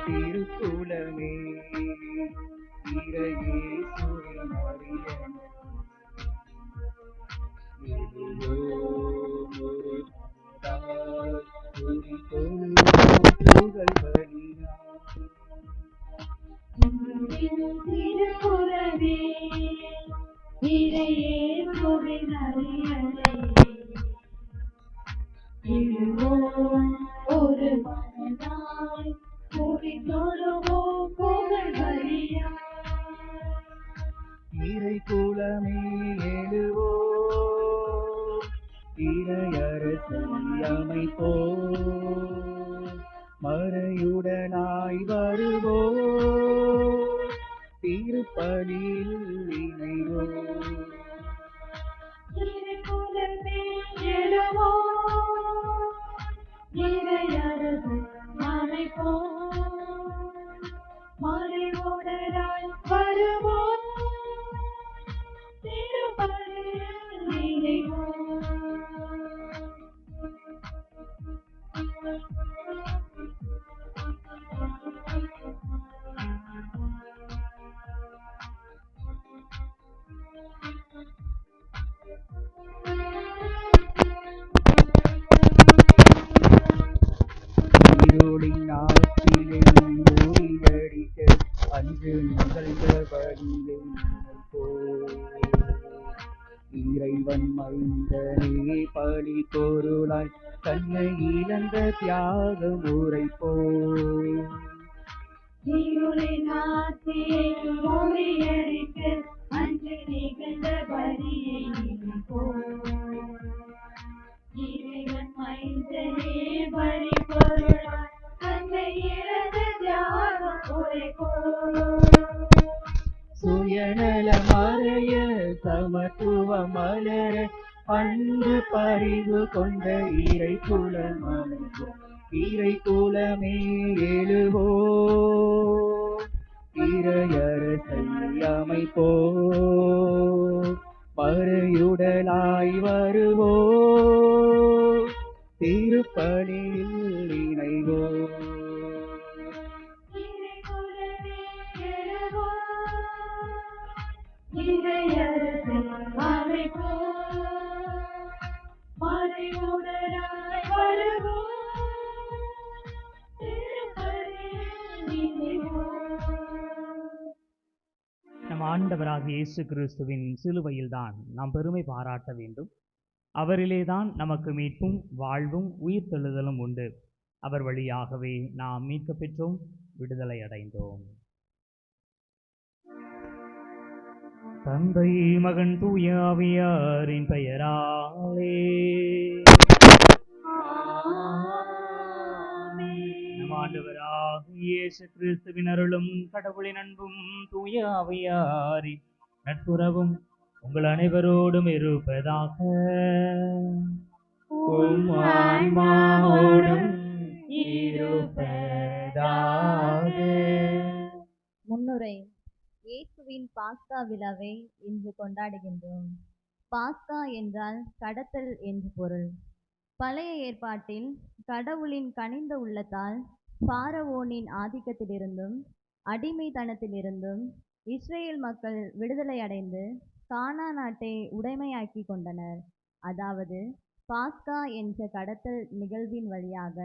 திருக்குலமே இறையேசுவின் அரியணை எழுவோம் ஒரு மனதாய் துதித்தொழுவோம் புகழ் பலியாய். திருக்குலமே இறையேசுவின் அரியணை எழுவோம் ஒரு மனதாய் துதித்தொழுவோம் புகழ் பலியாய். இறை குலமே எழுவோம் இறையரசை அமைப்போம் மறையுடனாய் வருவோம் திருப்பலியில் இணைவோம். திருக்குலமே எழுவோம் இறையரசை அமைப்போம் மறைவுடனாய் வருவோம் திருப்பலியில் இணைவோம். இருளின் ஆற்றிலே மூழ்கடிக்க அன்று நிகழ்ந்த வழியை நினைப்போம். இறைவன் மைந்தனே பலி பொருளாய் தன்னை இழந்த தியாகம் உரைப்போம். இருளின் ஆற்றியை மூழ்கடிக்க அன்று நிகழ்ந்த வழியை நினைப்போம். இறைவன் மைந்தனே பலி பொருளாய் தன்னை இழந்த தியாகம் உரைப்போம். சுயநல மறைய சமத்துவ மலர அன்பு பறிவு கொண்ட இறை குலம் அமைப்போம். இறை குலமே எழுவோம் இறையரசை அமைப்போம் மறையுடலாய் வருவோம் திருப்பலியில் இணைவோம். இறையரசை அமைப்போம் மறைவுடனாய் வருவோம் திருப்பலியில் இணைவோம். நம் ஆண்டவராகிய இயேசு கிறிஸ்துவின் சிலுவையில்தான் நாம் பெருமை பாராட்ட வேண்டும். அவரிலேதான் நமக்கு மீட்பும் வாழ்வும் உயிர்த்தெழுதலும் உண்டு. அவர் வழியாகவே நாம் மீட்க பெற்றோம், விடுதலை அடைந்தோம். தந்தை மகன் தூய ஆவியாரின் பெயராலே நம் ஆண்டவராகிய இயேசு கிறிஸ்துவின் அருளும் கடவுளின் அன்பும் தூய ஆவியாரின் நட்புறவும் உங்கள் அனைவரோடும் இருப்பதாக. உம் ஆன்மாவோடும் இருப்பதாக. முன்னுரை. இயேசுவின் பாஸ்கா விழாவை இன்று கொண்டாடுகின்றோம். பாஸ்கா என்றால் கடத்தல் என்று பொருள். பழைய ஏற்பாட்டில் கடவுளின் கனிந்த உள்ளத்தால் பாரவோனின் ஆதிக்கத்திலிருந்தும் அடிமைத்தனத்திலிருந்தும் இஸ்ரேல் மக்கள் விடுதலை அடைந்து கானா நாட்டை உடைமையாக்கி கொண்டனர். அதாவது பாஸ்கா என்ற கடத்தல் நிகழ்வின் வழியாக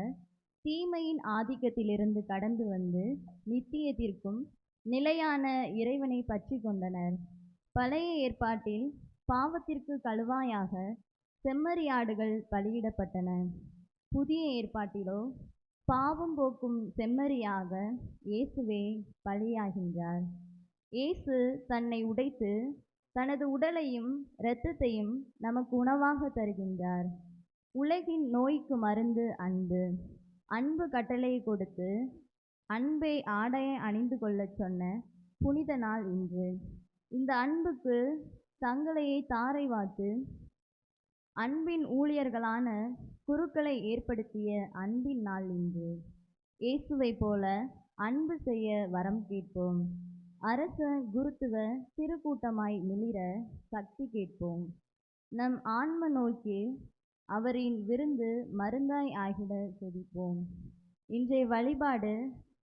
தீமையின் ஆதிக்கத்திலிருந்து கடந்து வந்து நித்தியத்திற்கும் நிலையான இறைவனை பற்றி கொண்டனர். பழைய ஏற்பாட்டில் பாவத்திற்கு கழுவாயாக செம்மறியாடுகள் பலியிடப்பட்டன. புதிய ஏற்பாட்டிலோ பாவம் போக்கும் செம்மறியாக இயேசுவே பலியாகின்றார். இயேசு தன்னை உடைத்து தனது உடலையும் இரத்தத்தையும் நமக்கு உணவாக தருகின்றார். உலகின் நோய்க்கு மருந்து அன்பு. அன்பு கட்டளையை கொடுத்து அன்பை ஆடையை அணிந்து கொள்ளச் சொன்ன புனித நாள் இன்று. இந்த அன்புக்கு சங்கலையை தாரை வார்த்து அன்பின் ஊழியர்களான குருக்களை ஏற்படுத்திய அன்பின் நாள் இன்று. இயேசுவை போல அன்பு செய்ய வரம் கேட்போம். அரச குருத்துவ திருக்கூட்டமாய் மிளிர சக்தி கேட்போம். நம் ஆன்ம நோக்கி அவரின் விருந்து மருந்தாய் ஆகிட செவிப்போம். இன்றைய வழிபாடு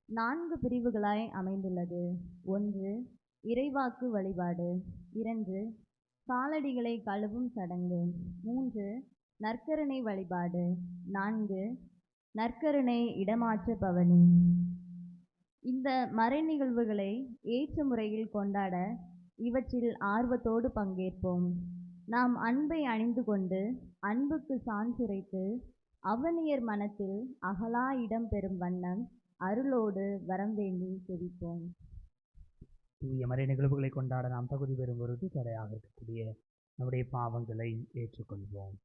4 பிரிவுகளாய் அமைந்துள்ளது. 1. இறைவாக்கு வழிபாடு. 2. காலடிகளை கழுவும் சடங்கு. 3. நற்கருணை வழிபாடு. 4. நற்கருணை இடமாற்ற பவனி. இந்த மறை நிகழ்வுகளை ஏற்ற முறையில் கொண்டாட இவற்றில் ஆர்வத்தோடு பங்கேற்போம். நாம் அன்பை அணிந்து கொண்டு அன்புக்கு சான்றுரைத்து அவனியர் மனத்தில் அகலா இடம் பெறும் வண்ணம் அருளோடு வரம் வேண்டி செவிப்போம். தூய மறை நிகழ்வுகளை கொண்டாட நாம் தகுதி பெறும் பொருட்டு தடையாக இருக்கக்கூடிய நம்முடைய பாவங்களை ஏற்றுக்கொள்வோம்.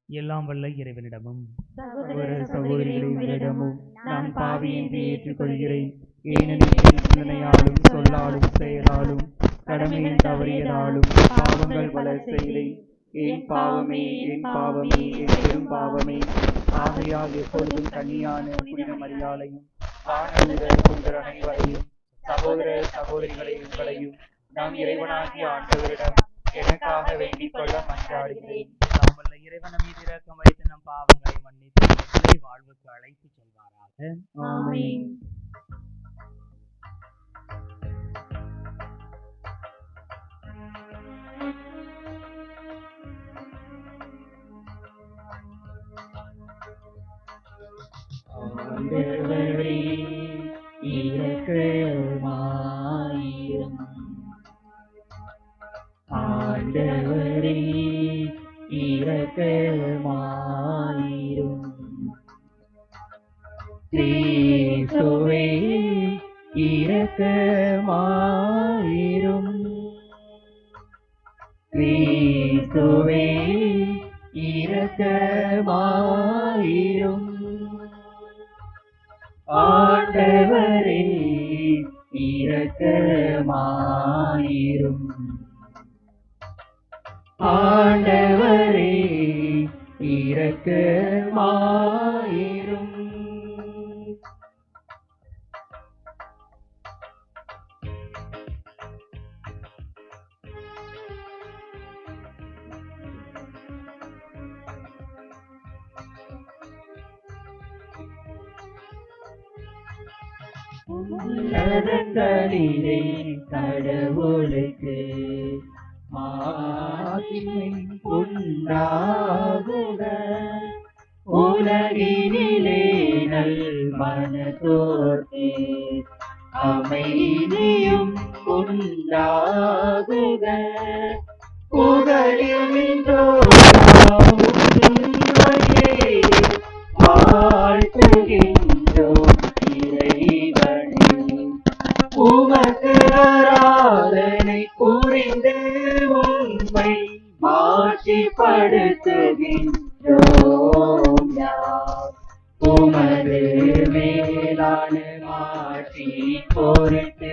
எல்லாம் வல்ல இறைவனிடமும் சகோதர சகோதரிகளிடமும் நான் பாவி என்று ஏற்றுக்கொள்கிறேன். ஏனெனில் என் சிந்தனையாலும் சொல்லாலும் செயலாலும் கடமையில் தவறியதாலும் பாவங்கள் பல செய்தேன். என் பாவமே என் பாவமே என் பெரும் பாவமே. ஆகையால் எப்பொழுதும் கன்னியான புனித மரியாதையும் புனிதர் அனைவரையும் சகோதர சகோதரிகளை உங்களையும் நாம் இறைவனாகிய ஆண்டவரிடம் எனக்காக வேண்டிக் கொள்ள மன்றாடுகிறேன். வல்ல இறைவன் மீது இரக்கம் வைத்து நம் பாவங்களை மன்னித்து நிலை வாழ்வுக்கு அழைத்து செல்வாராக. ஆமென். ஆண்டவரே இரக்கமாயிரும். ஆண்டவரே இரக்கமாயிரும். கிறிஸ்துவே இரக்கமாயிரும். கிறிஸ்துவே இரக்கமாயிரும். ஆண்டவரே இரக்கமாயிரும். ஆண்டவரே இரக்கமாயிரும். உன்னதங்களிலே கடவுளுக்கு மகிமை உண்டாகுக. உலகினிலே நல் மனதோர்க்கு அமைதியும் உண்டாகுக. புகழுகின்றோம் உம்மையே வாழ்த்துகின்றோம் இறைவனே. உமக்கு ஆராதனை புரிந்து உம்மை மாட்சிப்படுத்துகின்றோம் யாம். உமது மேலான மாட்சி பொருட்டு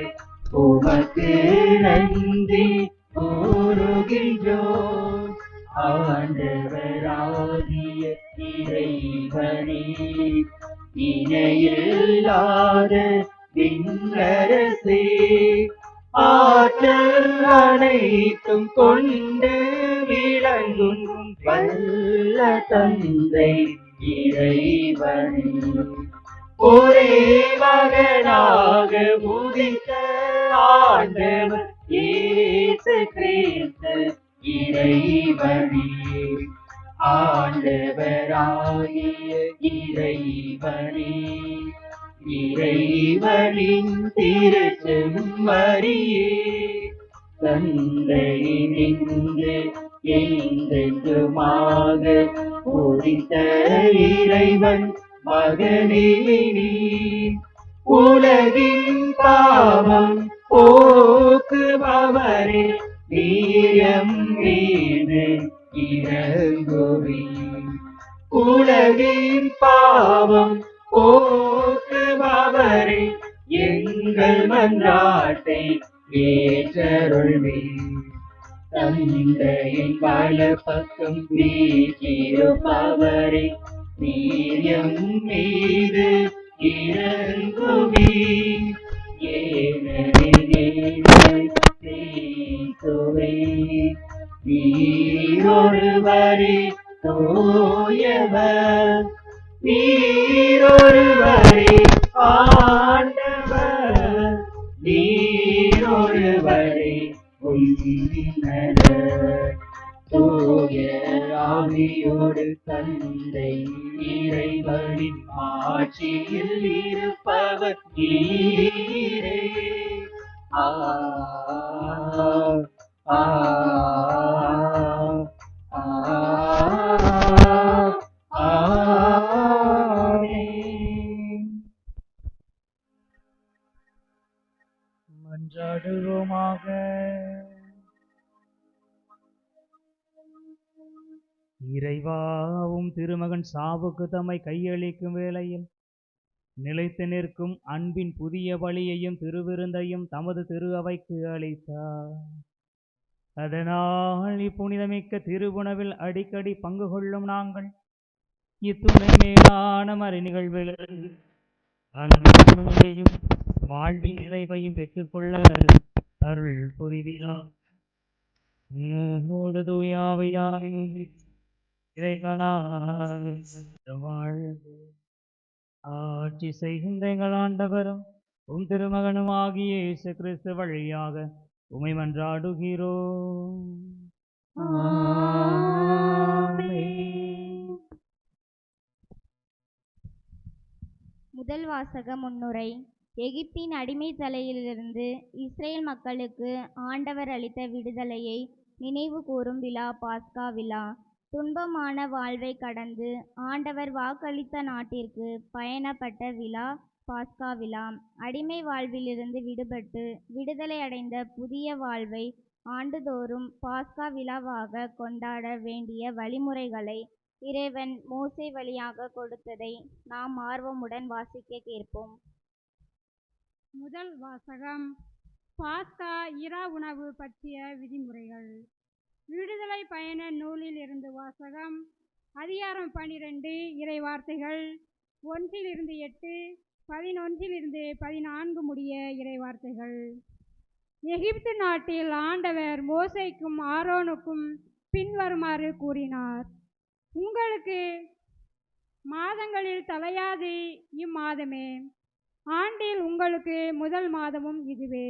உமக்கு நன்றி கூறுகின்றோம். ஆண்டவராகிய இறைவனே இணையில்லாத விண்ணரசே ஆற்றல் அனைத்தும் கொண்டு விளங்கும் வல்ல தந்தை இறைவனே. ஒரே மகனாக உதித்த ஆண்டவர் இயேசு கிறிஸ்து இறைவனே. ஆண்டவராகிய இறைவனே இறைவனின் திருச்செம்மறியே தந்தையினின்று என்றென்றுமாக உதித்த இறைவன் மகனே நீர். உலகின் பாவம் போக்குபவரே நீரம் மீது இறங்குவீர். உலகின் பாவம் போக்குபவரே எங்கள் மன்றாட்டை ஏற்றருள்வீர். தந்தையின் வலப்பக்கம் வீற்றிருப்பவரே நீரம் மீது இறங்குவீர். நீரொருவரே தூயவர் நீரொருவரே ஆண்டவர், நீரொருவரே உன்னதர். தூய ஆவியோடு தந்தை இறைவனின் ஆட்சியில் இருப்பவர் நீரே. ஆ ஆ மன்றாடுவோமாக. இறைவாவும் திருமகன் சாவுக்கு தம்மை கையளிக்கும் வேளையில் நிலைத்து நிற்கும் அன்பின் புதிய வழியையும் திருவிருந்தையும் தமது திரு அவைக்கு அளித்தார். அதனால் இப்புனிதமிக்க திருவுணவில் அடிக்கடி பங்கு கொள்ளும் நாங்கள் இத்துணை மேலான மறை நிகழ்வுகளில் அன்பையும் வாழ்வின் நிறைவையும் பெற்றுக்கொள்ள அருள் புரிகிறார். தூயாவையாய் இறைவனாய் வாழ்வு ஆட்சி செய்கின்ற எங்கள் ஆண்டவரும் உம் திருமகனும் ஆகிய இயேசு கிறிஸ்து வழியாக உமை மன்றாடுகிறோம். முதல் வாசக முன்னுரை. எகிப்தின் அடிமை தலையிலிருந்து இஸ்ரேல் மக்களுக்கு ஆண்டவர் அளித்த விடுதலையை நினைவு கூறும் விழா பாஸ்கா விழா. துன்பமான வாழ்வை கடந்து ஆண்டவர் வாக்களித்த நாட்டிற்கு பயணப்பட்ட விழா பாஸ்கா விழா. அடிமை வாழ்விலிருந்து விடுபட்டு விடுதலை அடைந்த புதிய வாழ்வை ஆண்டுதோறும் பாஸ்கா விழாவாக கொண்டாட வேண்டிய வழிமுறைகளை இறைவன் மோசே வழியாக கொடுத்ததை நாம் ஆர்வமுடன் வாசிக்க கேட்போம். முதல் வாசகம். பாஸ்கா இரா உணவு பற்றிய விதிமுறைகள். விடுதலை பயண நூலில் இருந்து வாசகம். அதிகாரம் 12, இறை வார்த்தைகள் 1-8, 11-14 முடிய இறை வார்த்தைகள். எகிப்து நாட்டில் ஆண்டவர் மோசேக்கும் ஆரோனுக்கும் பின்வருமாறு கூறினார். உங்களுக்கு மாதங்களில் தலையாதி இம்மாதமே, ஆண்டில் உங்களுக்கு முதல் மாதமும் இதுவே.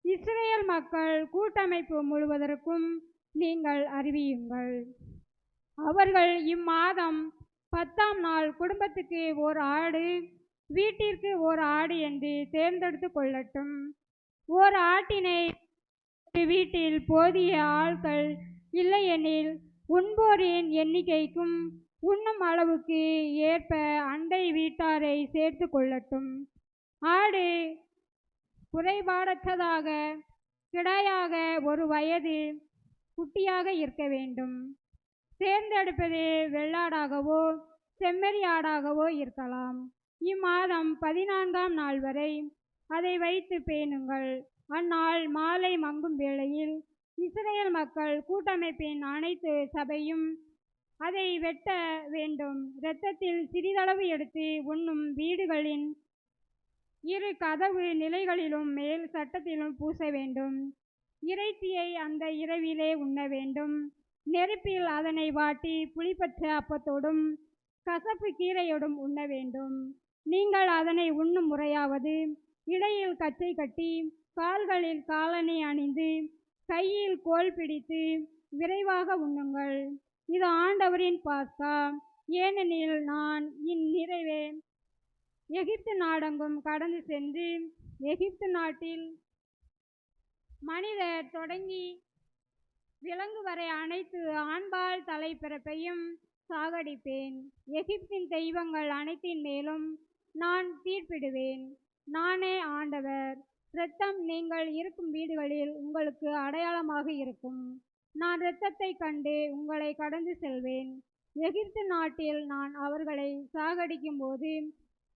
இஸ்ரேல் மக்கள் கூட்டமைப்பு முழுவதற்கும் நீங்கள் அறிவியுங்கள். அவர்கள் இம்மாதம் 10ஆம் நாள் குடும்பத்துக்கு ஓர் ஆடு, வீட்டிற்கு ஓர் ஆடு என்று தேர்ந்தெடுத்து கொள்ளட்டும். ஓர் ஆட்டினை வீட்டில் போதிய ஆட்கள் இல்லையெனில் உண்போரின் எண்ணிக்கைக்கும் உண்ணும் அளவுக்கு ஏற்ப அண்டை வீட்டாரை சேர்த்து கொள்ளட்டும். ஆடு குறைபாடற்றதாக கிடாயாக ஒரு வயது குட்டியாக இருக்க வேண்டும். தேர்ந்தெடுப்பது வெள்ளாடாகவோ செம்மறி ஆடாகவோ இருக்கலாம். இம்மாதம் 14ஆம் நாள் வரை அதை வைத்து பேணுங்கள். அந்நாள் மாலை மங்கும் வேளையில் இஸ்ரேல் மக்கள் கூட்டமைப்பின் அனைத்து சபையும் அதை வெட்ட வேண்டும். இரத்தத்தில் சிறிதளவு எடுத்து உண்ணும் வீடுகளின் 2 கதவு நிலைகளிலும் மேல் சட்டத்திலும் பூச வேண்டும். இறைச்சியை அந்த இரவிலே உண்ண வேண்டும். நெருப்பில் அதனை வாட்டி புளிப்பற்ற அப்பத்தோடும் கசப்பு கீரையோடும் உண்ண வேண்டும். நீங்கள் அதனை உண்ணும் முறையாவது, இடையில் கச்சை கட்டி கால்களில் காலணி அணிந்து கையில் கோல் பிடித்து விரைவாக உண்ணுங்கள். இது ஆண்டவரின் பாஸ்கா. ஏனெனில் நான் இந்நிறைவே எகிப்து நாடெங்கும் கடந்து சென்று எகிப்து நாட்டில் மனிதர் தொடங்கி விலங்கு வரை அனைத்து ஆண்பால் தலைப்பிறப்பையும் சாகடிப்பேன். எகிப்தின் தெய்வங்கள் அனைத்தின் மேலும் நான் தீர்ப்பிடுவேன். நானே ஆண்டவர். இரத்தம் நீங்கள் இருக்கும் வீடுகளில் உங்களுக்கு அடையாளமாக இருக்கும். நான் இரத்தத்தை கண்டு உங்களை கடந்து செல்வேன். எகிப்து நாட்டில் நான் அவர்களை சாகடிக்கும் போது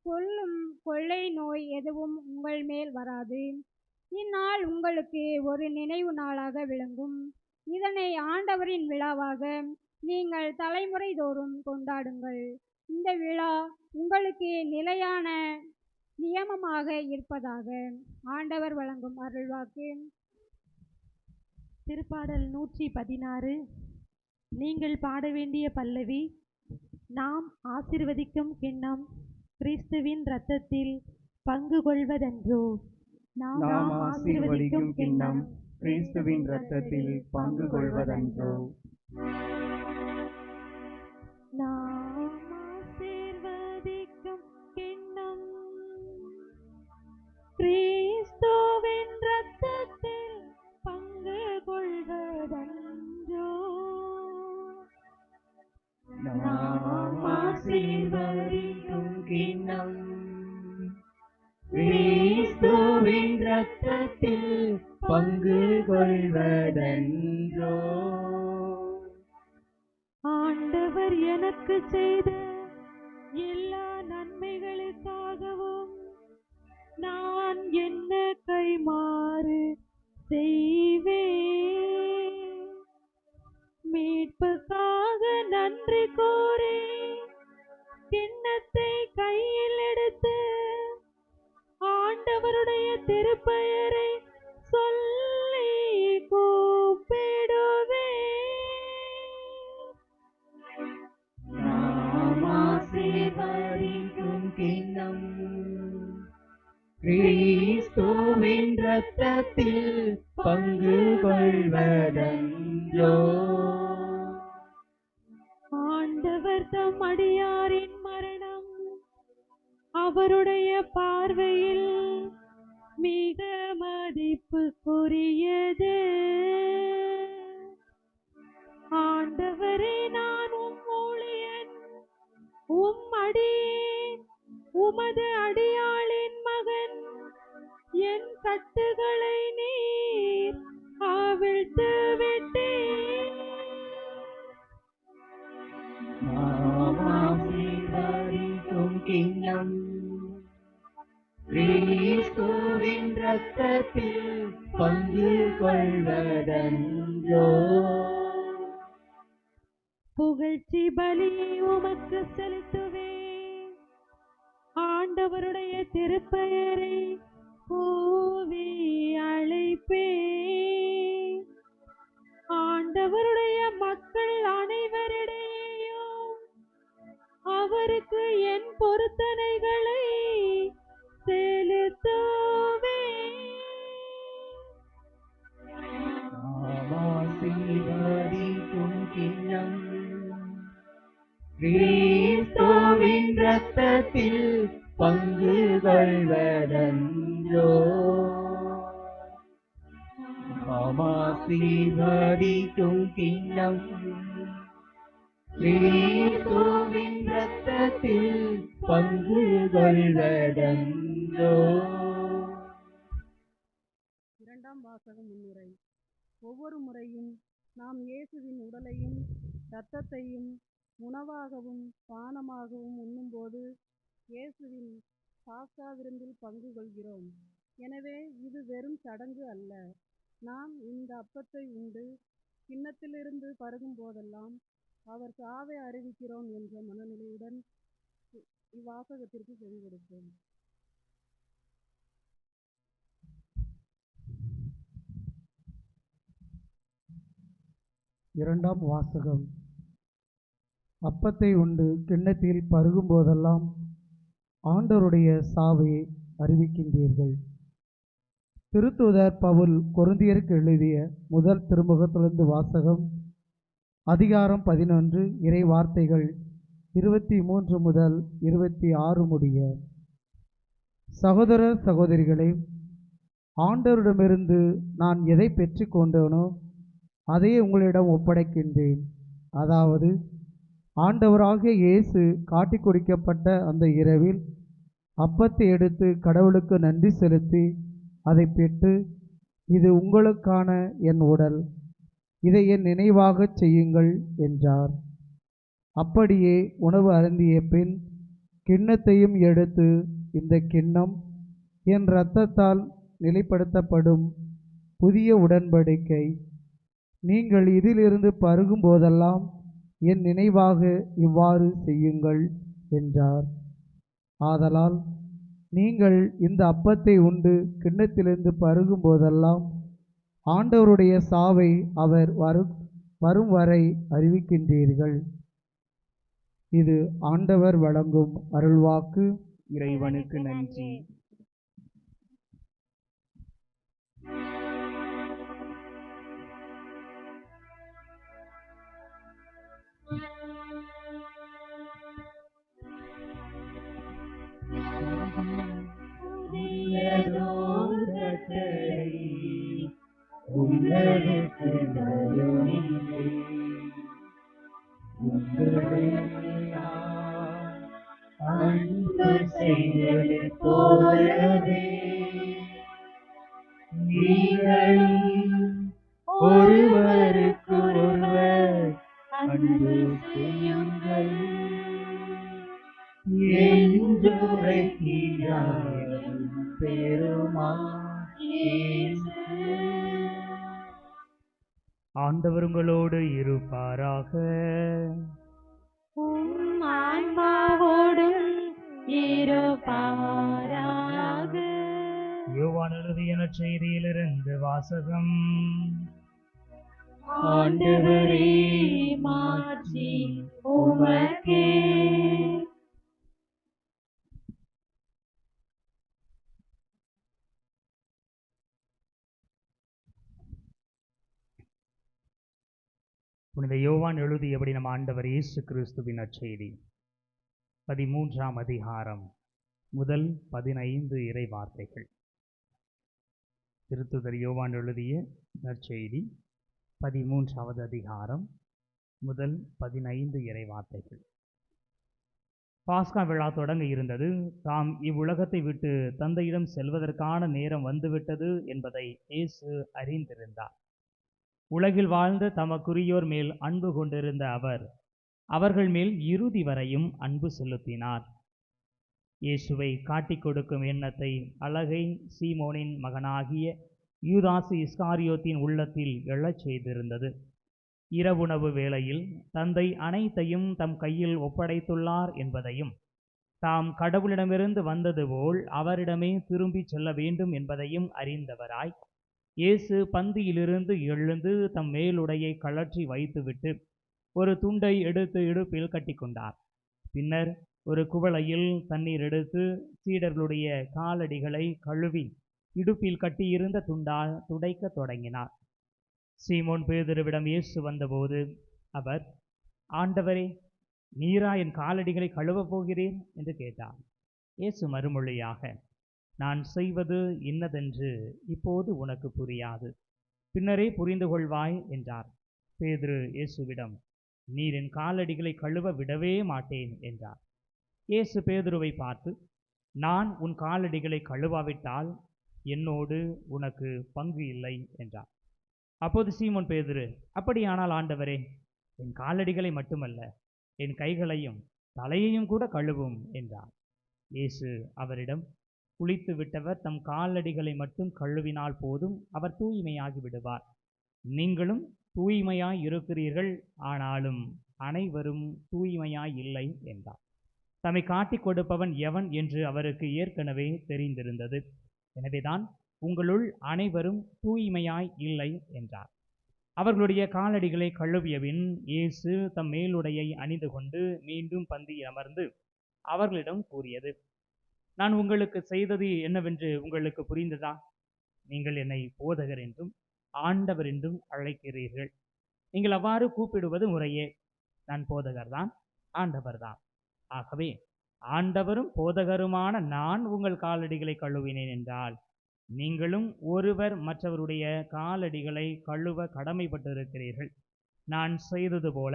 கொல்லும் கொள்ளை நோய் எதுவும் உங்கள் மேல் வராது. இந்நாள் உங்களுக்கு ஒரு நினைவு நாளாக விளங்கும். இதனை ஆண்டவரின் விழாவாக நீங்கள் தலைமுறை தோறும் கொண்டாடுங்கள். இந்த விழா உங்களுக்கு நிலையான நியமமாக இருப்பதாக. ஆண்டவர் வழங்கும் அருள்வாக்கு. திருப்பாடல் 116. நீங்கள் பாட வேண்டிய பல்லவி. நாம் ஆசீர்வதிக்கும் கிண்ணம் கிறிஸ்துவின் இரத்தத்தில் பங்கு கொள்வதன்றோ? நாம் ஆசீர்வதிக்கும் கிண்ணம் கிறிஸ்துவின் இரத்தத்தில் பங்கு கொள்வதன்றோ? நாம் ஆசீர்வதிக்கும் கிண்ணம் கிறிஸ்துவின் இரத்தத்தில் பங்கு கொள்வதன்றோ? நாம் ஆசீர்வதிக்கும் கிண்ணம் கிறிஸ்துவின் இரத்தத்தில் பங்கு கொள்வதன்றோ? ஆண்டவர் எனக்கு செய்த எல்லா நன்மைகளுக்காகவும் நான் என்ன கைமாறு செய்வேன்? மீட்புக்காக நன்றி கூறி கிண்ணத்தை கையில் எடுத்து ஆண்டவருடைய திருப்பெயரை சொல்லி கூப்பிடுவேன். நாம் ஆசீர்வதிக்கும் கிண்ணம் கிறிஸ்துவின் இரத்தத்தில் பங்கு கொள்வதன்றோ? ஆண்டவர் தம் அடியாரின் மரணம் அவருடைய பார்வையில் மிக மதிப்புக்குரியது. ஆண்டவரே, நான் உம் ஊழியன், உம் அடியேன், உமது அடியாளின் மகன். என் கட்டுகளை நீர் அவிழ்த்து விட்டீர். நாம் ஆசீர்வதிக்கும் கிண்ணம் கிறிஸ்துவின் இரத்தத்தில் பங்கு கொள்வதன்றோ? புகழ்ச்சி பலி உமக்கு செலுத்துவேன். ஆண்டவருடைய திருப்பெயரை கூவி அழைப்பேன். ஆண்டவருடைய மக்கள் அனைவரிடையேயும் அவருக்கு என் பொருத்தனைகளை செலுத்துவேன். நாம் ஆசீர்வதிக்கும் கிண்ணம் கிறிஸ்துவின் இரத்தத்தில் பங்கு கொள்வதன்றோ? நாம் ஆசீர்வதிக்கும் கிண்ணம் கிறிஸ்துவின் இரத்தத்தில் பங்கு கொள்வதன்றோ? இரண்டாம் வாசகம் முன்னுரை. ஒவ்வொரு முறையும் நாம் இயேசுவின் உடலையும் இரத்தத்தையும் உணவாகவும் பானமாகவும் உண்ணும்போது இயேசுவின் பாஸ்கா விருந்தில் பங்கு கொள்கிறோம். எனவே இது வெறும் சடங்கு அல்ல. நாம் இந்த அப்பத்தை உண்டு கிண்ணத்திலிருந்து பருகும் போதெல்லாம் அவர் சாவை அறிவிக்கிறோம் என்ற மனநிலையுடன் இவ்வாசகத்திற்கு செவி கொடுப்போம். இரண்டாம் வாசகம். அப்பத்தை உண்டு கிண்ணத்தில் பருகும் போதெல்லாம் ஆண்டவருடைய சாவை அறிவிக்கின்றீர்கள். திருத்தூதர் பவுல் கொரிந்தியருக்கு எழுதிய முதல் திருமுகத்திலிருந்து வாசகம். அதிகாரம் 11, இறை வார்த்தைகள் 23 முதல் 26 முடிய. சகோதர சகோதரிகளே, ஆண்டவரிடமிருந்து நான் எதை பெற்று கொண்டேனோ அதையே உங்களிடம் ஒப்படைக்கின்றேன். அதாவது, ஆண்டவராகிய இயேசு காட்டிக் கொடுக்கப்பட்ட அந்த இரவில் அப்பத்தை எடுத்து கடவுளுக்கு நன்றி செலுத்தி அதை பெற்று, இது உங்களுக்கான என் உடல், இதை என் நினைவாகச் செய்யுங்கள் என்றார். அப்படியே உணவு அருந்திய பின் கிண்ணத்தையும் எடுத்து, இந்த கிண்ணம் என் இரத்தத்தால் நிலைப்படுத்தப்படும் புதிய உடன்படிக்கை. நீங்கள் இதிலிருந்து பருகும் போதெல்லாம் என் நினைவாக இவ்வாறு செய்யுங்கள் என்றார். ஆதலால் நீங்கள் இந்த அப்பத்தை உண்டு கிண்ணத்திலிருந்து பருகும் போதெல்லாம் ஆண்டவருடைய சாவை அவர் வரும் வரை அறிவிக்கின்றீர்கள். இது ஆண்டவர் வழங்கும் அருள்வாக்கு. இறைவனுக்கு நன்றி. உங்களுக்கு நலமில்லை. உங்களை நான் அன்பு செய்வது போலவே நீங்களும் ஒருவருக்கு ஒருவர் அன்பு செய்யுங்கள் என்றுரைக்கிறார் பெருமாள் இயேசு. ஆண்டவர் உங்களோடு இருப்பாராக. உம் ஆன்மாவோடும் இருப்பாராக. யோவான் எழுதிய நற்செய்தியிலிருந்து வாசகம். ஆண்டவரே மாட்சி உமக்கே. புனித யோவான் எழுதியபடி நம் ஆண்டவர் இயேசு கிறிஸ்துவின் நற்செய்தி 13ஆம் அதிகாரம் முதல் 15 இறை வார்த்தைகள். திருத்துதர் யோவான் எழுதிய நற்செய்தி 13வது அதிகாரம் முதல் 15 இறை வார்த்தைகள். பாஸ்கா விழா தொடங்க இருந்தது. தாம் இவ்வுலகத்தை விட்டு தந்தையிடம் செல்வதற்கான நேரம் வந்துவிட்டது என்பதை இயேசு அறிந்திருந்தார். உலகில் வாழ்ந்த தமக்குரியோர் மேல் அன்பு கொண்டிருந்த அவர் அவர்கள் மேல் இறுதி வரையும் அன்பு செலுத்தினார். இயேசுவை காட்டிக் கொடுக்கும் எண்ணத்தை அலகை சீமோனின் மகனாகிய யூதாசு இஸ்காரியோத்தின் உள்ளத்தில் எழச் செய்திருந்தது. இரவுணவு வேளையில் தந்தை அனைத்தையும் தம் கையில் ஒப்படைத்துள்ளார் என்பதையும், தாம் கடவுளிடமிருந்து வந்தது போல் அவரிடமே திரும்பி செல்ல வேண்டும் என்பதையும் அறிந்தவராய் இயேசு பந்தியிலிருந்து எழுந்து தம் மேலுடையை கழற்றி வைத்துவிட்டு ஒரு துண்டை எடுத்து இடுப்பில் கட்டிக்கொண்டார். பின்னர் ஒரு குவளையில் தண்ணீர் எடுத்து சீடர்களுடைய காலடிகளை கழுவி இடுப்பில் கட்டியிருந்த துண்டால் துடைக்கத் தொடங்கினார். சீமோன் பேதுருவிடம் இயேசு வந்தபோது அவர், ஆண்டவரே, நீரா என் காலடிகளை கழுவப் போகிறீர் என்று கேட்டார். இயேசு மறுமொழியாக, நான் செய்வது இன்னதென்று இப்போது உனக்கு புரியாது, பின்னரே புரிந்து கொள்வாய் என்றார். பேதுரு இயேசுவிடம், நீர் என் காலடிகளை கழுவ விடவே மாட்டேன் என்றார். இயேசு பேதுருவை பார்த்து, நான் உன் காலடிகளை கழுவாவிட்டால் என்னோடு உனக்கு பங்கு இல்லை என்றார். அப்போது சீமோன் பேதுரு, அப்படியானால் ஆண்டவரே, என் காலடிகளை மட்டுமல்ல, என் கைகளையும் தலையையும் கூட கழுவும் என்றார். இயேசு அவரிடம், குளித்து விட்டவர் தம் காலடிகளை மட்டும் கழுவினால் போதும், அவர் தூய்மையாகி விடுவார். நீங்களும் தூய்மையாய் இருக்கிறீர்கள், ஆனாலும் அனைவரும் தூய்மையாய் இல்லை என்றார். தம்மை காட்டிக் கொடுப்பவன் எவன் என்று அவருக்கு ஏற்கனவே தெரிந்திருந்தது. எனவேதான் உங்களுள் அனைவரும் தூய்மையாய் இல்லை என்றார். அவர்களுடைய காலடிகளை கழுவியபின் இயேசு தம் மேலுடையை அணிந்து கொண்டு மீண்டும் பந்தியில் அமர்ந்து அவர்களிடம் கூறியது, நான் உங்களுக்கு செய்தது என்னவென்று உங்களுக்கு புரிந்ததா? நீங்கள் என்னை போதகர் என்றும் ஆண்டவர் என்றும் அழைக்கிறீர்கள். நீங்கள் அவ்வாறு கூப்பிடுவது முறையே. நான் போதகர்தான், ஆண்டவர்தான். ஆகவே ஆண்டவரும் போதகருமான நான் உங்கள் காலடிகளை கழுவினேன் என்றால், நீங்களும் ஒருவர் மற்றவருடைய காலடிகளை கழுவ கடமைப்பட்டிருக்கிறீர்கள். நான் செய்தது போல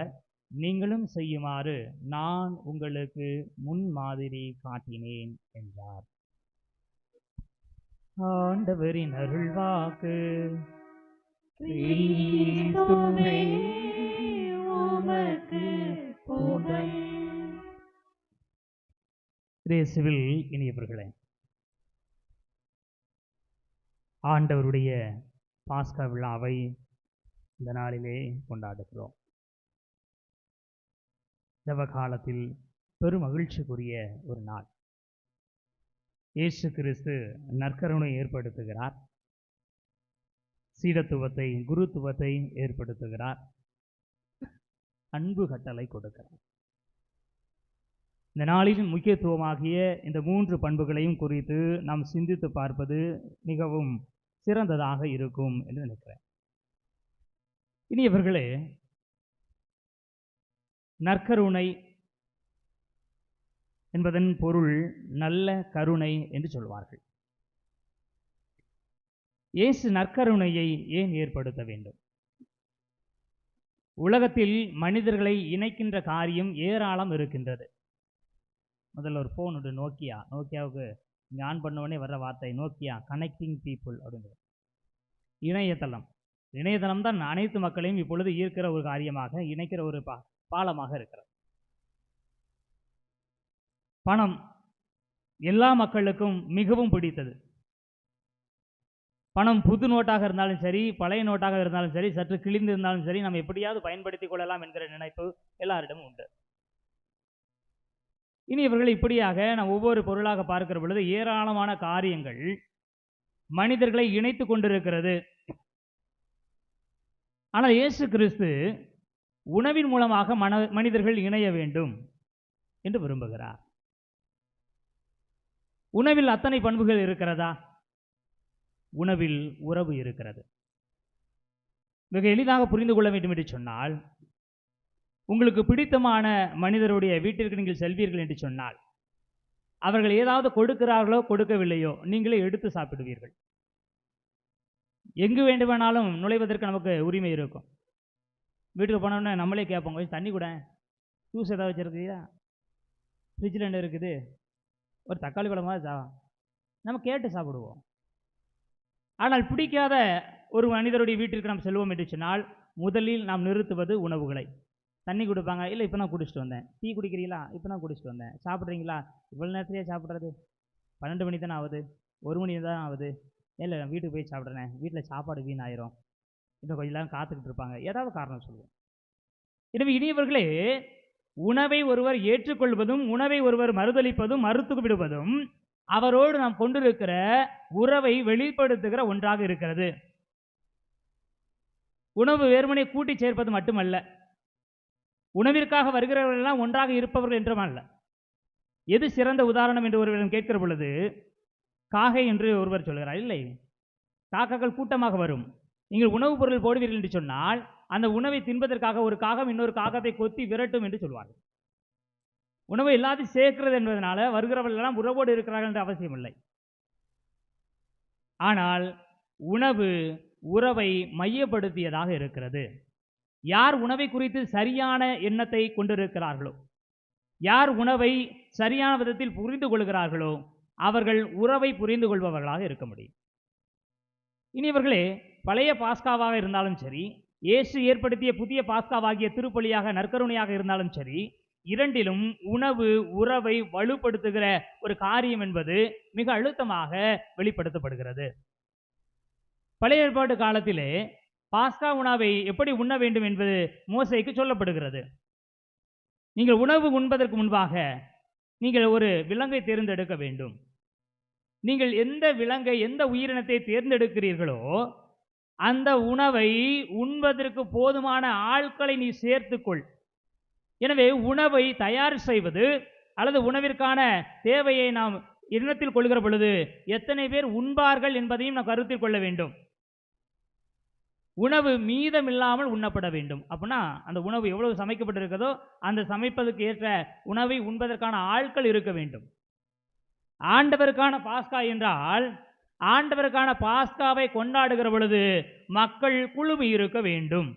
நீங்களும் செய்யுமாறு நான் உங்களுக்கு முன்மாதிரி காட்டினேன் என்றார். ஆண்டவரின் அருள்வாக்கு. கிறிஸ்துவே உமக்கு புகழ். இயேசுவில் இனியவர்களே, ஆண்டவருடைய பாஸ்கா விழாவை இந்த நாளிலே கொண்டாடுகிறோம். தவ காலத்தில் பெரும் மகிழ்ச்சிக்குரிய ஒரு நாள். இயேசு கிறிஸ்து நற்கருணை ஏற்படுத்துகிறார், சீடத்துவத்தை குருத்துவத்தை ஏற்படுத்துகிறார், அன்பு கட்டளை கொடுக்கிறார். இந்த நாளின் முக்கியத்துவமாகிய இந்த 3 பண்புகளையும் குறித்து நாம் சிந்தித்து பார்ப்பது மிகவும் சிறந்ததாக இருக்கும் என்று நினைக்கிறேன். இனியவர்களே, நற்கருணை என்பதன் பொருள் நல்ல கருணை என்று சொல்வார்கள். இயேசு நற்கருணையை ஏன் ஏற்படுத்த வேண்டும்? உலகத்தில் மனிதர்களை இணைக்கின்ற காரியம் ஏராளம் இருக்கின்றது. முதல்ல ஒரு ஃபோன் உண்டு, நோக்கியாவுக்கு இங்கே ஆன் பண்ணவொடனே வர்ற வார்த்தை நோக்கியா, கனெக்டிங் பீப்புள் அப்படின்றது. இணையதளம் தான் அனைத்து மக்களையும் இப்பொழுது ஈர்க்கிற ஒரு காரியமாக, இணைக்கிற ஒரு பாலமாக இருக்கிறது. பணம் எல்லா மக்களுக்கும் மிகவும் பிடித்தது. பணம் புது நோட்டாக இருந்தாலும் சரி, பழைய நோட்டாக இருந்தாலும் சரி, சற்று கிழிந்திருந்தாலும் சரி, நாம் எப்படியாவது பயன்படுத்திக் கொள்ளலாம் என்கிற நினைப்பு எல்லாரிடமும் உண்டு. இனி இவர்கள் இப்படியாக நாம் ஒவ்வொரு பொருளாக பார்க்கிற பொழுது ஏராளமான காரியங்கள் மனிதர்களை இணைத்து கொண்டிருக்கிறது. ஆனால் இயேசு கிறிஸ்து உணவின் மூலமாக மனிதர்கள் இணைய வேண்டும் என்று விரும்புகிறார். உணவில் அத்தனை பண்புகள் இருக்கிறதா? உணவில் உறவு இருக்கிறது. மிக எளிதாக புரிந்து கொள்ள வேண்டும் என்று சொன்னால், உங்களுக்கு பிடித்தமான மனிதருடைய வீட்டிற்கு நீங்கள் செல்வீர்கள் என்று சொன்னால், அவர்கள் ஏதாவது கொடுக்கிறார்களோ கொடுக்கவில்லையோ நீங்களே எடுத்து சாப்பிடுவீர்கள். எங்கு வேண்டுமானாலும் நுழைவதற்கு நமக்கு உரிமை இருக்கும். வீட்டுக்கு போனோம்னா நம்மளே கேட்போம், கொஞ்சம் தண்ணி கூட, ஜூஸ் ஏதாவது வச்சுருக்கியா, ஃப்ரிட்ஜில் என்ன இருக்குது, ஒரு தக்காளி பழமாக நம்ம கேட்டு சாப்பிடுவோம். ஆனால் பிடிக்காத ஒரு மனிதருடைய வீட்டிற்கு நாம் செல்வோம் என்று சொன்னால், முதலில் நாம் நிறுத்துவது உணவுகளை. தண்ணி கொடுப்பாங்க, இல்லை இப்போ தான் குடிச்சிட்டு வந்தேன். டீ குடிக்கிறீங்களா? இப்போ தான் குடிச்சிட்டு வந்தேன். சாப்பிட்றீங்களா? இவ்வளோ நேரத்திலே சாப்பிட்றது, 12 மணி தானே ஆகுது, 1 மணி தான் ஆகுது. இல்லை நான் வீட்டுக்கு போய் சாப்பிட்றேன், வீட்டில் சாப்பாடு வீணாயிரும், இன்னும் கொஞ்சம் நேரம் காத்துக்கிட்டு இருப்பாங்க, ஏதாவது காரணம் சொல்லுவோம். எனவே இனியவர்களே, உணவை ஒருவர் ஏற்றுக்கொள்வதும் உணவை ஒருவர் மறுதளிப்பதும் மறுத்து விடுவதும் அவரோடு நாம் கொண்டிருக்கிற உறவை வெளிப்படுத்துகிற ஒன்றாக இருக்கிறது. உணவு வெறுமனே கூட்டி சேர்ப்பது மட்டுமல்ல, உணவிற்காக வருகிறவர்கள் எல்லாம் ஒன்றாக இருப்பவர்கள் என்றும் அல்ல. எது சிறந்த உதாரணம் என்று ஒருவரிடம் கேட்கிற பொழுது காகை என்று ஒருவர் சொல்கிறார். இல்லை, காக்காக்கள் கூட்டமாக வரும். நீங்கள் உணவுப் பொருள் போடுவீர்கள் என்று சொன்னால் அந்த உணவை தின்பதற்காக ஒரு காகம் இன்னொரு காகத்தை கொத்தி விரட்டும் என்று சொல்வார்கள். உணவை எல்லாத்தையும் சேர்க்கிறது என்பதனால வருகிறவர்கள் எல்லாம் உறவோடு இருக்கிறார்கள் என்ற அவசியம் இல்லை. ஆனால் உணவு உறவை மையப்படுத்தியதாக இருக்கிறது. யார் உணவை குறித்து சரியான எண்ணத்தை கொண்டிருக்கிறார்களோ, யார் உணவை சரியான விதத்தில் புரிந்து கொள்கிறார்களோ, அவர்கள் உறவை புரிந்து கொள்பவர்களாக இருக்க முடியும். இனியவர்களே, பழைய பாஸ்காவாக இருந்தாலும் சரி, இயேசு ஏற்படுத்திய புதிய பாஸ்காவாகிய திருப்பலியாக நற்கருணையாக இருந்தாலும் சரி, இரண்டிலும் உணவு உறவை வலுப்படுத்துகிற ஒரு காரியம் என்பது மிக அழுத்தமாக வெளிப்படுத்தப்படுகிறது. பழைய ஏற்பாட்டு காலத்திலே பாஸ்கா உணவை எப்படி உண்ண வேண்டும் என்பது மோசேக்கு சொல்லப்படுகிறது. நீங்கள் உணவு உண்பதற்கு முன்பாக நீங்கள் ஒரு விலங்கை தேர்ந்தெடுக்க வேண்டும். நீங்கள் எந்த விலங்கை, எந்த உயிரினத்தை தேர்ந்தெடுக்கிறீர்களோ அந்த உணவை உண்பதற்கு போதுமான ஆட்களை நீ சேர்த்துக்கொள். எனவே உணவை தயார் செய்வது அல்லது உணவிற்கான தேவையை நாம் எண்ணத்தில் கொள்கிற பொழுது எத்தனை பேர் உண்பார்கள் என்பதையும் நாம் கருத்தில் கொள்ள வேண்டும். உணவு மீதமில்லாமல் உண்ணப்பட வேண்டும். அப்படின்னா அந்த உணவு எவ்வளவு சமைக்கப்பட்டிருக்கிறதோ அந்த சமைப்பதற்கு ஏற்ற உணவை உண்பதற்கான ஆட்கள் இருக்க வேண்டும். ஆண்டவருக்கான பாஸ்கா என்றால் ஆண்டவருக்கான பாஸ்காவை கொண்டாடுகிற பொழுது மக்கள் குழுமி இருக்க வேண்டும்,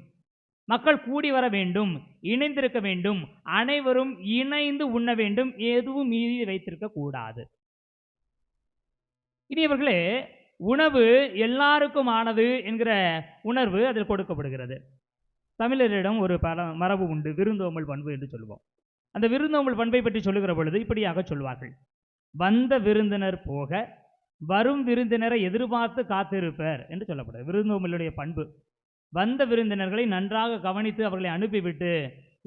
மக்கள் கூடி வர வேண்டும், இணைந்திருக்க வேண்டும், அனைவரும் இணைந்து உண்ண வேண்டும், எதுவும் மீறி வைத்திருக்க கூடாது. இனியவர்களே, உணவு எல்லாருக்கும் ஆனது என்கிற உணர்வு அதில் கொடுக்கப்படுகிறது. தமிழரிடம் ஒரு மரபு உண்டு, விருந்தோம்பல் பண்பு என்று சொல்லுவோம். அந்த விருந்தோம்பல் பண்பை பற்றி சொல்லுகிற பொழுது இப்படியாக சொல்வார்கள்: வந்த விருந்தினர் போக வரும் விருந்தினரை எதிர்பார்த்து காத்திருப்பர் என்று சொல்லப்படுது. விருந்தோம்பலுடைய பண்பு வந்த விருந்தினர்களை நன்றாக கவனித்து அவர்களை அனுப்பிவிட்டு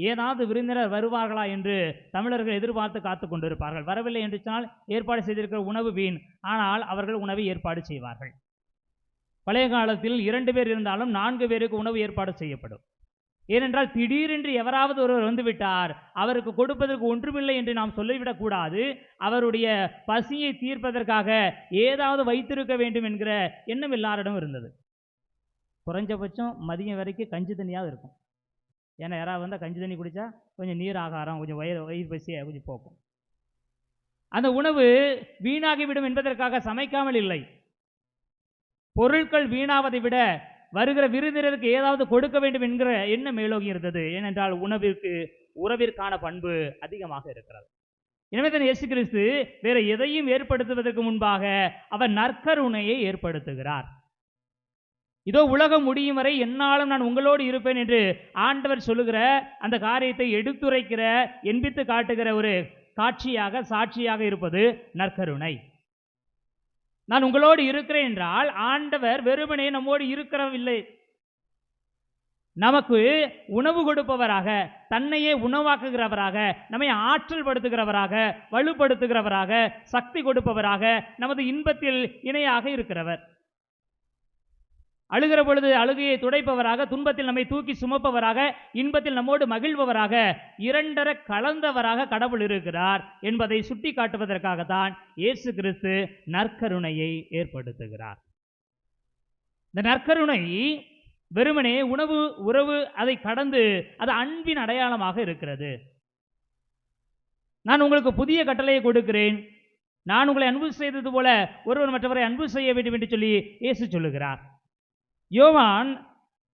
ஏதாவது விருந்தினர் வருவார்களா என்று தமிழர்கள் எதிர்பார்த்து காத்து கொண்டிருப்பார்கள். வரவில்லை என்று சொன்னால் ஏற்பாடு செய்திருக்கிற உணவு வீண். ஆனால் அவர்கள் உணவை ஏற்பாடு செய்வார்கள். பழைய காலத்தில் 2 பேர் இருந்தாலும் 4 பேருக்கு உணவு ஏற்பாடு செய்யப்படும். ஏனென்றால் திடீரென்று எவராவது ஒருவர் வந்துவிட்டார், அவருக்கு கொடுப்பதற்கு ஒன்றுமில்லை என்று நாம் சொல்லிவிடக்கூடாது. அவருடைய பசியை தீர்ப்பதற்காக ஏதாவது வைத்திருக்க வேண்டும் என்கிற எண்ணம் எல்லாரிடம் இருந்தது. குறைஞ்சபட்சம் மதியம் வரைக்கும் கஞ்சி தண்ணியாவது இருக்கும். ஏன்னா யாராவது வந்தால் கஞ்சி தண்ணி குடித்தா கொஞ்சம் நீர் ஆகாரம், கொஞ்சம் வயிறு பசியை கொஞ்சம் போக்கும். அந்த உணவு வீணாகிவிடும் என்பதற்காக சமைக்காமல் இல்லை. பொருட்கள் வீணாவதை விட வருகிற விருந்தினருக்கு ஏதாவது கொடுக்க வேண்டும் என்கிற எண்ணம் மேலோங்கி இருந்தது. ஏனென்றால் உறவிற்கான பண்பு அதிகமாக இருக்கிறது. எனவே தான் இயேசு கிறிஸ்து வேற எதையும் ஏற்படுத்துவதற்கு முன்பாக அவர் நற்கருணையை ஏற்படுத்துகிறார். இதோ உலகம் முடியும் வரை என்னாலும் நான் உங்களோடு இருப்பேன் என்று ஆண்டவர் சொல்லுகிற அந்த காரியத்தை எடுத்துரைக்கிற, எண்பித்து காட்டுகிற ஒரு காட்சியாக, சாட்சியாக இருப்பது நற்கருணை. நான் உங்களோடு இருக்கிறேன் என்றால் ஆண்டவர் வெறுமனே நம்மோடு இருக்கிறவில்லை, நமக்கு உணவு கொடுப்பவராக, தன்னையே உணவாக்குகிறவராக, நம்மை ஆற்றல் படுத்துகிறவராக, வலுப்படுத்துகிறவராக, சக்தி கொடுப்பவராக, நமது இன்பத்தில் இணையாக இருக்கிறவர். அழுகிற பொழுது அழுகையை துடைப்பவராக, துன்பத்தில் நம்மை தூக்கி சுமப்பவராக, இன்பத்தில் நம்மோடு மகிழ்பவராக, இரண்டர கலந்தவராக கடவுள் இருக்கிறார் என்பதை சுட்டி காட்டுவதற்காகத்தான் இயேசு கிறிஸ்து நற்கருணையை ஏற்படுத்துகிறார். இந்த நற்கருணை வெறுமனே உணவு, உறவு அதை கடந்து அது அன்பின் அடையாளமாக இருக்கிறது. நான் உங்களுக்கு புதிய கட்டளையை கொடுக்கிறேன், நான் உங்களை அன்பு செய்தது போல ஒருவர் மற்றவரை அன்பு செய்ய வேண்டும் என்று சொல்லி இயேசு சொல்லுகிறார். யோவான்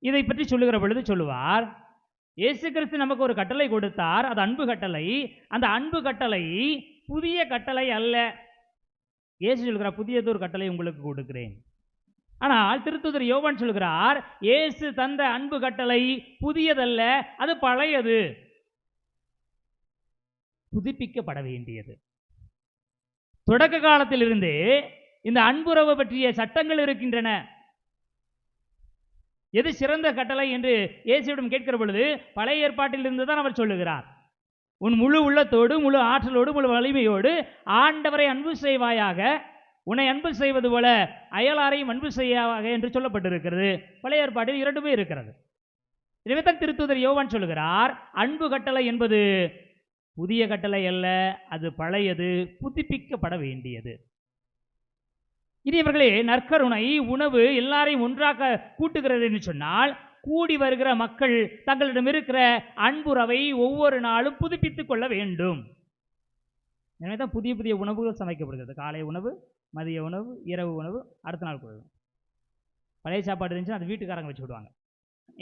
இதை பற்றி சொல்லுகிற பொழுது சொல்லுவார், இயேசு கிறிஸ்து நமக்கு ஒரு கட்டளை கொடுத்தார், அது அன்பு கட்டளை. அந்த அன்பு கட்டளை புதிய கட்டளை அல்ல. இயேசு சொல்கிறார், புதியது ஒரு கட்டளை உங்களுக்கு கொடுக்கிறேன். ஆனால் திருத்தூதர் யோவான் சொல்கிறார், இயேசு தந்த அன்பு கட்டளை புதியதல்ல, அது பழையது, புதுப்பிக்கப்பட வேண்டியது. தொடக்க காலத்திலிருந்தே இந்த அன்புறவு பற்றிய சட்டங்கள் இருக்கின்றன. எது சிறந்த கட்டளை என்று இயேசுவிடம் கேட்கிற பொழுது பழைய ஏற்பாட்டில் இருந்து தான் அவர் சொல்லுகிறார், உன் முழு உள்ளத்தோடு, முழு ஆற்றலோடு, முழு வலிமையோடு ஆண்டவரை அன்பு செய்வாயாக, உன்னை அன்பு செய்வது போல அயலாரையும் அன்பு செய்வாயாக என்று சொல்லப்பட்டிருக்கிறது. பழைய ஏற்பாட்டில் இரண்டுமே இருக்கிறது. எனவே தான் திருத்தூதர் யோவான் சொல்லுகிறார், அன்பு கட்டளை என்பது புதிய கட்டளை அல்ல, அது பழையது, புதுப்பிக்கப்பட வேண்டியது. இனியவர்களே, நற்கருணை உணவு எல்லாரையும் ஒன்றாக கூட்டுகிறது என்று சொன்னால், கூடி வருகிற மக்கள் தங்களிடம் இருக்கிற அன்புறவை ஒவ்வொரு நாளும் புதுப்பித்துக் கொள்ள வேண்டும். எனவே தான் புதிய புதிய உணவுகள் சமைக்கப்படுகிறது. காலை உணவு, மதிய உணவு, இரவு உணவு, அடுத்த நாள் கொள்ளும். பழைய சாப்பாடு இருந்துச்சுன்னா அது வீட்டுக்காரங்க வச்சு விடுவாங்க.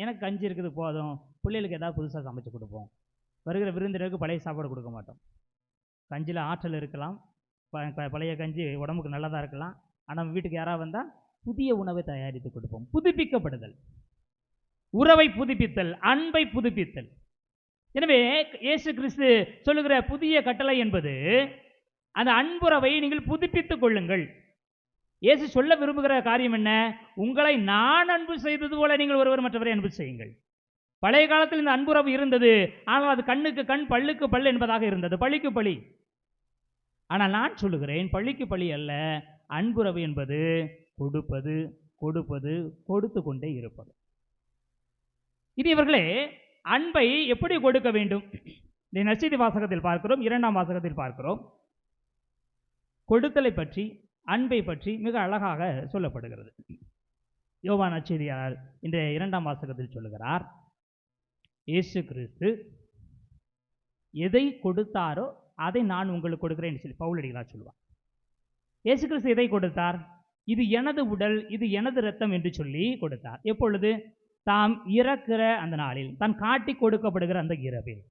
எனக்கு கஞ்சி இருக்குது போதும், பிள்ளைகளுக்கு ஏதாவது புதுசாக சமைச்சு கொடுப்போம். வருகிற விருந்தினருக்கு பழைய சாப்பாடு கொடுக்க மாட்டோம். கஞ்சியில் ஆற்றல் இருக்கலாம், பழைய கஞ்சி உடம்புக்கு நல்லதாக இருக்கலாம். ஆனால் வீட்டுக்கு யாராவது வந்தால் புதிய உணவை தயாரித்து கொடுப்போம். புதுப்பிக்கப்படுதல், உறவை புதுப்பித்தல், அன்பை புதுப்பித்தல். எனவே இயேசு கிறிஸ்து சொல்லுகிற புதிய கட்டளை என்பது அந்த அன்புறவை நீங்கள் புதுப்பித்துக் கொள்ளுங்கள். இயேசு சொல்ல விரும்புகிற காரியம் என்ன? உங்களை நான் அன்பு செய்தது போல நீங்கள் ஒருவர் மற்றவரை அன்பு செய்யுங்கள். பழைய காலத்தில் இந்த அன்புறவு இருந்தது, ஆனால் அது கண்ணுக்கு கண், பல்லுக்கு பல் என்பதாக இருந்தது, பழிக்கு பழி. ஆனால் நான் சொல்லுகிறேன், பழிக்கு பழி அல்ல, அன்புறவு என்பது கொடுப்பது, கொடுப்பது, கொடுத்து கொண்டே இருப்பது. இது இவர்களே அன்பை எப்படி கொடுக்க வேண்டும்? இந்த நற்செய்தி வாசகத்தில் பார்க்கிறோம், 2ஆம் வாசகத்தில் பார்க்கிறோம். கொடுத்தலை பற்றி, அன்பை பற்றி மிக அழகாக சொல்லப்படுகிறது. யோவான் நற்செய்தியாளர் இந்த 2ஆம் வாசகத்தில் சொல்லுகிறார், இயேசு கிறிஸ்து எதை கொடுத்தாரோ அதை நான் உங்களுக்கு கொடுக்கிறேன் சொல்லி பவுலடிகளார் சொல்லுவார். இயேசு கிறிஸ்து எதை கொடுத்தார்? இது எனது உடல், இது எனது இரத்தம் என்று சொல்லி கொடுத்தார். எப்பொழுது? தாம் இறக்கிற அந்த நாளில், தான் காட்டி கொடுக்கப்படுகிற அந்த இரவில்.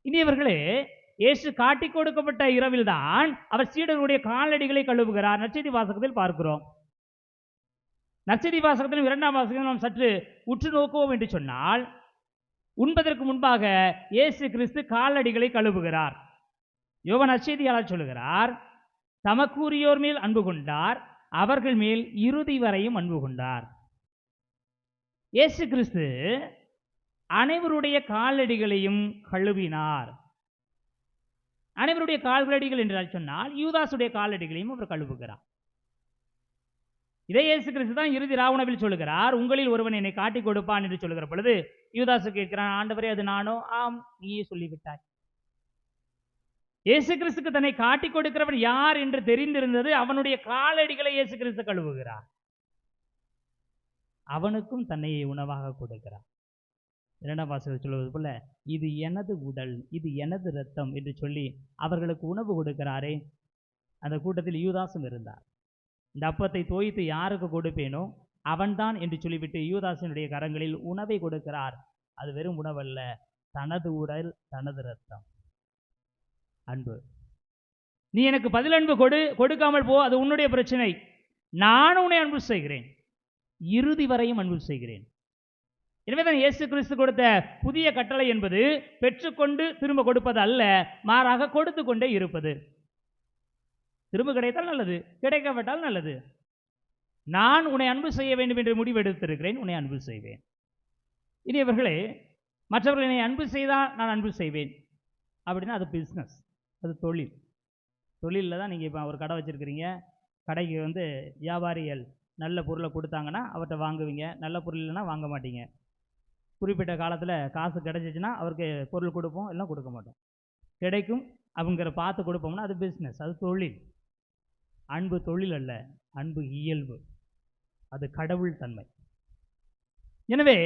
இனியவர்களே, இயேசு காட்டி கொடுக்கப்பட்ட இரவில் தான் அவர் சீடர்களுடைய காலடிகளை கழுவுகிறார். நற்செய்தி வாசகத்தில் பார்க்கிறோம். நற்செய்தி வாசகத்திலும் 2ஆம் வாசகத்திலும் நாம் சற்று உற்று நோக்குவோம் என்று சொன்னால், உண்பதற்கு முன்பாக இயேசு கிறிஸ்து காலடிகளை கழுவுகிறார். யோவான் நற்செய்தியாளர் சொல்லுகிறார், தமக்குரியோர் மேல் அன்பு கொண்டார், அவர்கள் மேல் இறுதி வரையும் அன்பு கொண்டார். இயேசு கிறிஸ்து அனைவருடைய காலடிகளையும் கழுவினார். அனைவருடைய காலடிகள் என்று சொன்னால் யூதாசுடைய காலடிகளையும் அவர் கழுவுகிறார். இதே இயேசு கிறிஸ்து தான் இறுதி ராவுணவில் சொல்லுகிறார், உங்களில் ஒருவன் என்னை காட்டிக் கொடுப்பான் என்று சொல்லுகிற பொழுது யூதாசு கேட்கிறான், ஆண்டவரே அது நானோ? ஆம், நீயே சொல்லிவிட்டாய். இயேசு கிறிஸ்துக்கு தன்னை காட்டிக் கொடுக்கிறவன் யார் என்று தெரிந்திருந்தது. அவனுடைய காலடிகளை இயேசு கிறிஸ்து கழுவுகிறார். அவனுக்கும் தன்னை உணவாக கொடுக்கிறார். 2ஆம் வாசகத்தில் சொல்வது போல, இது எனது உடல், இது எனது இரத்தம் என்று சொல்லி அவர்களுக்கு உணவு கொடுக்கிறாரே. அந்த கூட்டத்தில் யூதாசும் இருந்தார். இந்த அப்பத்தை தோய்த்து யாருக்கு கொடுப்பேனோ அவன்தான் என்று சொல்லிவிட்டு யூதாசினுடைய கரங்களில் உணவை கொடுக்கிறார். அது வெறும் உணவல்ல, தனது உடல், தனது இரத்தம். அன்பு. நீ எனக்கு பதில் அன்பு கொடுக்காமல் போ, அது உன்னுடைய பிரச்சனை. நான் உன்னை அன்பு செய்கிறேன், இறுதி வரையும் அன்பு செய்கிறேன். எனவேதான் இயேசு கிறிஸ்து கொடுத்த புதிய கட்டளை என்பது பெற்றுக்கொண்டு திரும்ப கொடுப்பது அல்ல, மாறாக கொடுத்து கொண்டே இருப்பது. திரும்ப கிடைத்தால் நல்லது, கிடைக்காவிட்டால் நல்லது. நான் உன்னை அன்பு செய்ய வேண்டும் என்று முடிவெடுத்திருக்கிறேன், உன்னை அன்பு செய்வேன். இனியவர்களே, மற்றவர்கள் என்னை அன்பு செய்தால் நான் அன்பு செய்வேன் அப்படின்னா அது பிஸ்னஸ், அது தொழில். தொழிலில் தான் நீங்கள் இப்போ ஒரு கடை வச்சுருக்கிறீங்க, கடைக்கு வியாபாரிகள் நல்ல பொருளை கொடுத்தாங்கன்னா அவர்கிட்ட வாங்குவீங்க, நல்ல பொருள் இல்லைன்னா வாங்க மாட்டீங்க. குறிப்பிட்ட காலத்தில் காசு கிடைச்சிச்சின்னா அவருக்கு பொருள் கொடுப்போம், எல்லாம் கொடுக்க மாட்டோம். கிடைக்கும் அவங்கிற பார்த்து கொடுப்போம்னா அது பிஸ்னஸ், அது தொழில். அன்பு தொழில் அல்ல, அன்பு இயல்பு, அது கடவுள் தன்மை. எனவே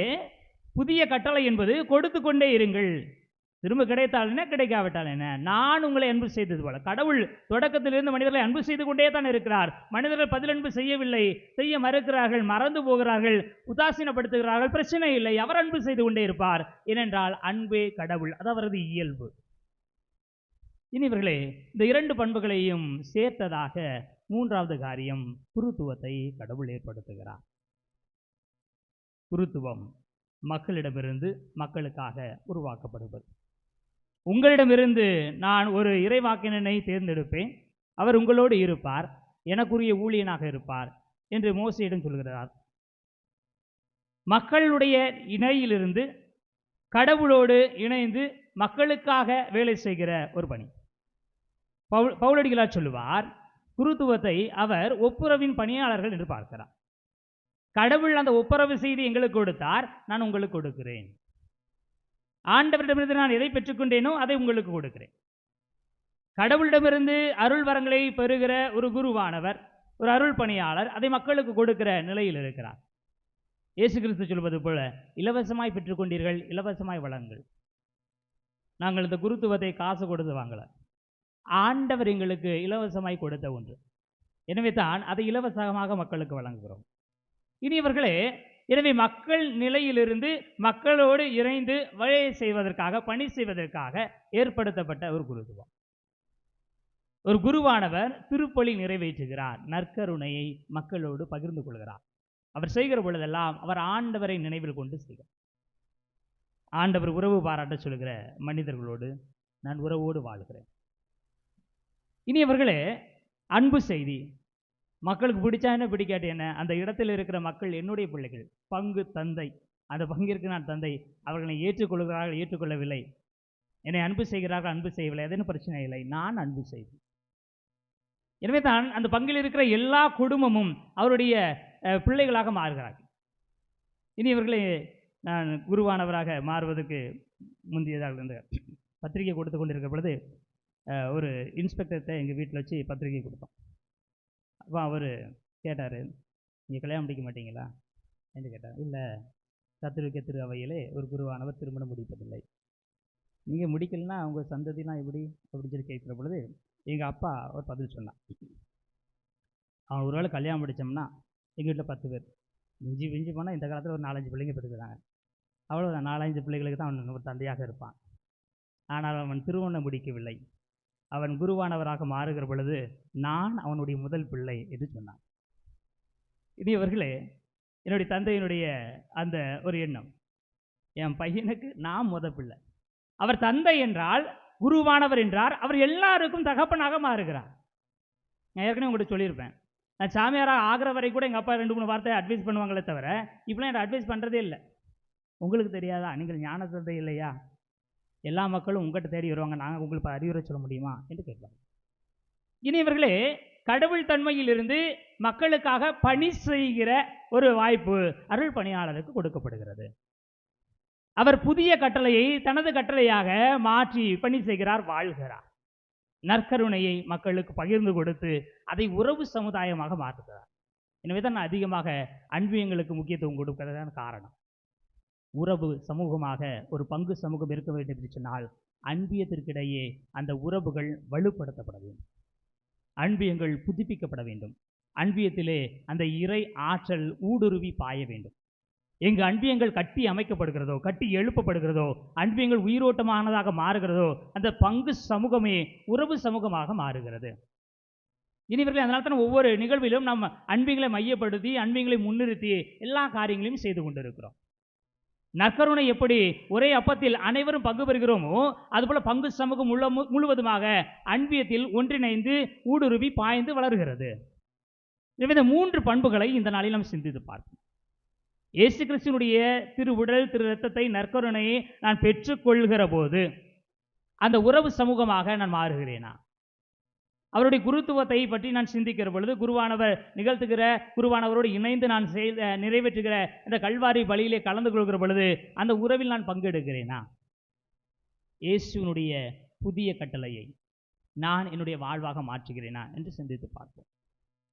புதிய கட்டளை என்பது கொடுத்து கொண்டே இருங்கள். திரும்ப கிடைத்தால் என்ன, கிடைக்காவிட்டால் என்ன, நான் உங்களை அன்பு செய்தது போல. கடவுள் தொடக்கத்திலிருந்து மனிதர்களை அன்பு செய்து கொண்டே தான் இருக்கிறார். மனிதர்கள் பதில் அன்பு செய்யவில்லை, செய்ய மறுக்கிறார்கள், மறந்து போகிறார்கள், உதாசீனப்படுத்துகிறார்கள். பிரச்சனை இல்லை, அவர் அன்பு செய்து கொண்டே இருப்பார். ஏனென்றால் அன்பே கடவுள், அது அவரது இயல்பு. இனிவர்களே, இந்த 2 பண்புகளையும் சேர்த்ததாக 3வது காரியம், குருத்துவத்தை கடவுள் ஏற்படுத்துகிறார். குருத்துவம் மக்களிடமிருந்து மக்களுக்காக உருவாக்கப்படுவது. உங்களிடமிருந்து நான் ஒரு இறைவாக்கினனை தேர்ந்தெடுப்பேன், அவர் உங்களோடு இருப்பார், எனக்குரிய ஊழியனாக இருப்பார் என்று மோசேயிடம் சொல்கிறார். மக்களுடைய இணையிலிருந்து கடவுளோடு இணைந்து மக்களுக்காக வேலை செய்கிற ஒரு பணி. பவுலடிகளார் சொல்லுவார், குருத்துவத்தை அவர் ஒப்புரவின் பணியாளர்கள் என்று பார்க்கிறார். கடவுள் அந்த ஒப்புரவு செய்து எங்களுக்கு கொடுத்தார், நான் உங்களுக்கு கொடுக்கிறேன். ஆண்டவரிடமிருந்து நான் எதை பெற்றுக்கொண்டேனோ அதை உங்களுக்கு கொடுக்கிறேன். கடவுளிடமிருந்து அருள் வரங்களை பெறுகிற ஒரு குருவானவர், ஒரு அருள் பணியாளர், அதை மக்களுக்கு கொடுக்கிற நிலையில் இருக்கிறார். இயேசு கிறிஸ்து சொல்வது போல, இலவசமாய் பெற்றுக்கொண்டீர்கள், இலவசமாய் வழங்குங்கள். நாங்கள் இந்த குருத்துவத்தை காசு கொடுத்து வாங்கல, ஆண்டவர் எங்களுக்கு இலவசமாய் கொடுத்த ஒன்று. எனவே தான் அதை இலவசமாக மக்களுக்கு வழங்குகிறோம். இனியவர்களே, எனவே மக்கள் நிலையிலிருந்து மக்களோடு இணைந்து வேலை செய்வதற்காக, பணி செய்வதற்காக ஏற்படுத்தப்பட்ட ஒரு குருத்துவம். ஒரு குருவானவர் திருப்பலி நிறைவேற்றுகிறார், நற்கருணையை மக்களோடு பகிர்ந்து கொள்கிறார். அவர் செய்கிற பொழுதெல்லாம் அவர் ஆண்டவரை நினைவில் கொண்டு செய்கிறார். ஆண்டவர் உறவு பாராட்ட சொல்கிற மனிதர்களோடு நான் உறவோடு வாழ்கிறேன். இனியவர்களே, அன்பு செய்தி மக்களுக்கு பிடிச்சா என்ன, பிடிக்காட்டி என்ன, அந்த இடத்தில் இருக்கிற மக்கள் என்னுடைய பிள்ளைகள், பங்கு தந்தை, அந்த பங்கிற்கு நான் தந்தை. அவர்களை ஏற்றுக்கொள்கிறார்கள், ஏற்றுக்கொள்ளவில்லை, என்னை அன்பு செய்கிறார்கள், அன்பு செய்யவில்லை, அதுன்னு பிரச்சனை இல்லை, நான் அன்பு செய்வேன். எனவே தான் அந்த பங்கில் இருக்கிற எல்லா குடும்பமும் அவருடைய பிள்ளைகளாக மாறுகிறார்கள். இனி இவர்களை நான் குருவானவராக மாறுவதற்கு முந்தியதாக இருந்த பத்திரிகை கொடுத்து கொண்டிருக்கிற பொழுது ஒரு இன்ஸ்பெக்டர்கிட்ட எங்கள் வீட்டில் வச்சு பத்திரிகை கொடுத்தோம். அப்போ அவர் கேட்டார், நீங்கள் கல்யாணம் முடிக்க மாட்டீங்களா என்று கேட்டார். இல்லை, கத்தோலிக்க திரு அவையிலே ஒரு குருவானவர் திருமணம் முடிப்பதில்லை. நீங்கள் முடிக்கலன்னா அவங்க சந்ததிலாம் எப்படி அப்படின்னு சொல்லி கேட்குற பொழுது எங்கள் அப்பா ஒரு பதில் சொன்னான். அவன் ஒரு வேளை கல்யாணம் முடித்தோம்னா எங்கள் வீட்டில் 10 பேர், விஞ்சி போனால் இந்த காலத்தில் ஒரு 4-5 பிள்ளைங்க பெற்றுக்கிறாங்க. அவ்வளோதான், 4-5 பிள்ளைகளுக்கு தான் அவன் ஒரு தந்தையாக இருப்பான். ஆனால் அவன் திருமணம் முடிக்கவில்லை. அவன் குருவானவராக மாறுகிற பொழுது நான் அவனுடைய முதல் பிள்ளை என்று சொன்னான். இவர்களே, என்னுடைய தந்தையினுடைய அந்த ஒரு எண்ணம், என் பையனுக்கு நான் முதல் பிள்ளை. அவர் தந்தை என்றால், குருவானவர் என்றார், அவர் எல்லாருக்கும் தகப்பனாக மாறுகிறார். நான் ஏற்கனவே உங்கள்கிட்ட சொல்லியிருப்பேன், நான் சாமியாராக ஆகிற வரை கூட எங்கள் அப்பா 2-3 வார்த்தை அட்வைஸ் பண்ணுவாங்களே தவிர இப்போலாம் என்கிட்ட அட்வைஸ் பண்ணுறதே இல்லை. உங்களுக்கு தெரியாதா, நீங்கள் ஞான தந்தை இல்லையா, எல்லா மக்களும் உங்கள்கிட்ட தேடி வருவாங்க, நாங்கள் உங்களுக்கு அறிவுரை சொல்ல முடியுமா என்று கேட்பாங்க. இனி இவர்களே, கடவுள் தன்மையிலிருந்து மக்களுக்காக பணி செய்கிற ஒரு வாய்ப்பு அருள் பணியாளருக்கு கொடுக்கப்படுகிறது. அவர் புதிய கட்டளையை தனது கட்டளையாக மாற்றி பணி செய்கிறார், வாழ்கிறார். நற்கருணையை மக்களுக்கு பகிர்ந்து கொடுத்து அதை உறவு சமுதாயமாக மாற்றுகிறார். எனவே தான் அதிகமாக அன்பியங்களுக்கு முக்கியத்துவம் கொடுப்பதுதான் காரணம். உறவு சமூகமாக ஒரு பங்கு சமூகம் இருக்க வேண்டும் என்று சொன்னால் அன்பியத்திற்கிடையே அந்த உறவுகள் வலுப்படுத்தப்பட வேண்டும், அன்பியங்கள் புதுப்பிக்கப்பட வேண்டும், அன்பியத்திலே அந்த இறை ஆற்றல் ஊடுருவி பாய வேண்டும். எங்கு அன்பியங்கள் கட்டி அமைக்கப்படுகிறதோ, கட்டி எழுப்பப்படுகிறதோ, அன்பியங்கள் உயிரோட்டமானதாக மாறுகிறதோ, அந்த பங்கு சமூகமே உறவு சமூகமாக மாறுகிறது. இனிவர்கள் அதனால தான் ஒவ்வொரு நிகழ்விலும் நம்ம அன்பியங்களை மையப்படுத்தி அன்பியங்களை முன்னிறுத்தி எல்லா காரியங்களையும் செய்து கொண்டிருக்கிறோம். நற்கருணை எப்படி ஒரே அப்பத்தில் அனைவரும் பங்கு பெறுகிறோமோ அதுபோல பங்கு சமூகம் முழுவதுமாக அன்பியத்தில் ஒன்றிணைந்து ஊடுருவி பாய்ந்து வளர்கிறது. இந்த 3 பண்புகளை இந்த நாளில் நாம் சிந்தித்து பார்ப்போம். இயேசு கிறிஸ்துவினுடைய திருவுடல் திரு இரத்தத்தை நற்கருணையை நான் பெற்றுக்கொள்கிற போது அந்த உறவு சமூகமாக நான் மாறுகிறேனா? அவருடைய குருத்துவத்தை பற்றி நான் சிந்திக்கிற பொழுது குருவானவர் நிகழ்த்துகிற, குருவானவரோடு இணைந்து நான் நிறைவேற்றுகிற இந்த கல்வாரி பலியிலே கலந்து கொள்கிற பொழுது அந்த உறவில் நான் பங்கெடுக்கிறேனா? இயேசுவினுடைய புதிய கட்டளையை நான் என்னுடைய வாழ்வாக மாற்றுகிறேனா என்று சிந்தித்து பார்ப்போம்.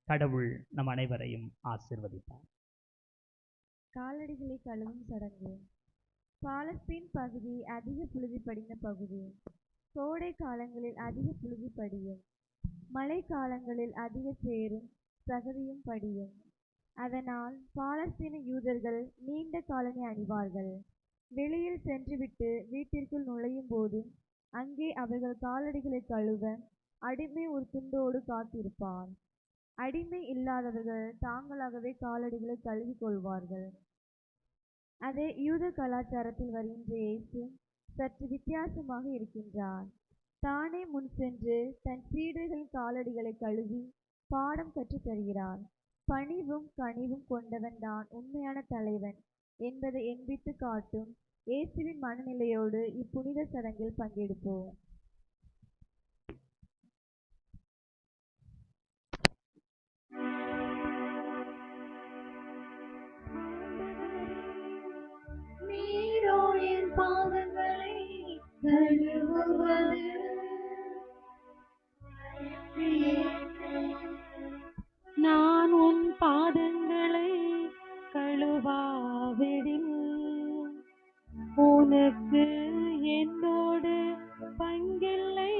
கடவுள் நம் அனைவரையும் ஆசீர்வதிப்பார். காலடிகளை கழுவும் சடங்கு. பாலஸ்தீன் பகுதி அதிக புழுதி படிந்த பகுதி. கோடை காலங்களில் அதிக புழுதி படியும், மழை காலங்களில் அதிக சேரும் சகதியும் படியும். அதனால் பாலஸ்தீன யூதர்கள் நீண்ட காலணி அணிவார்கள். வெளியில் சென்றுவிட்டு வீட்டிற்குள் நுழையும் போது அங்கே அவர்கள் காலடிகளை கழுவ அடிமை ஒரு துண்டோடு காத்திருப்பார். அடிமை இல்லாதவர்கள் தாங்களாகவே காலடிகளை கழுவி கொள்வார்கள். அதே யூத கலாச்சாரத்தில் வருகின்ற இயேசு சற்று வித்தியாசமாக இருக்கின்றார். தானே முன் சென்று தன் சீடர்களின் காலடிகளை கழுவி பாடம் கற்றுத் தருகிறார். பணிவும் கனிவும் கொண்டவன் தான் உண்மையான தலைவன் என்பதை எண்பித்து காட்டும் இயேசுவின் மனநிலையோடு இப்புனித சடங்கில் பங்கெடுப்போம். நீரோயின் பாதங்களை கழுவுவது நான் உன் பாதங்களை கழுவாவிடில் உனக்கு என்னோடு பங்கில்லை.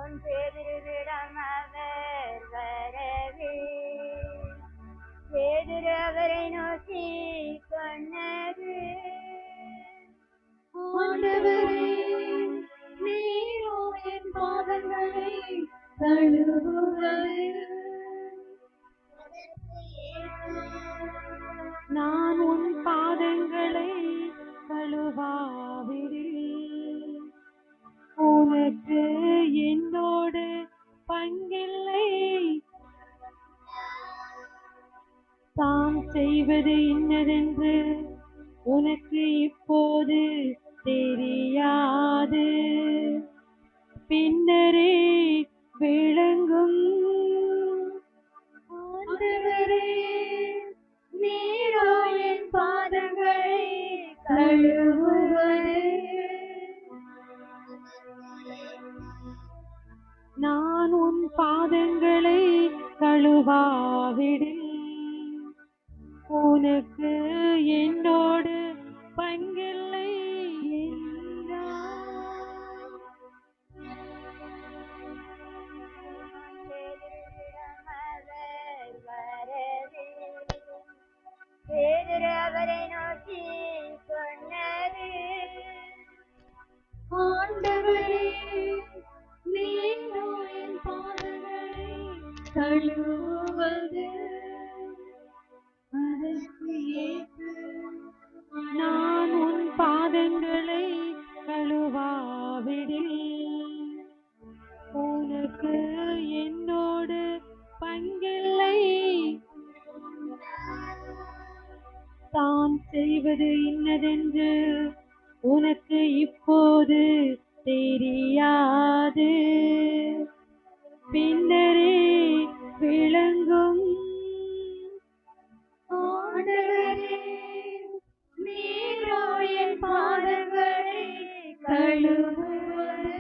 உன் பேரிடம் அவர் வரவே பேதுரு அவரை நோக்கி சொன்னது, ஆண்டவரே, நீரோ என் பாதங்களை கழுவுவது நான் உன் பாதங்களை கழுவாவிடில் உனக்கு என்னோடு பங்கில்லை. தாம் செய்வது இன்னதென்று உனக்கு இப்போது தெரியாது, பின்னரே விளங்கும். ஆண்டவரே, நீரோ என் பாதங்களை கழுவுவது நான் உன் பாதங்களை கழுவாவிடில் உனக்கு என்னோடு பங்கில்லை என்றார். பேதுரு அவரை நோக்கி சொன்னது, ஆண்டவரே, நீரோ என் பாதங்களை கழுவுவது அதற்கு இயேசு, நான் உன் பாதங்களை கழுவாவிடில் உனக்கு என்னோடு பங்கில்லை. தான் செய்வது இன்னதென்று உனக்கு இப்போது தெரியாது, பின்னரே விளங்கும். ஆண்டவரே, நீரோ என் பாதங்களை கழுவுவது.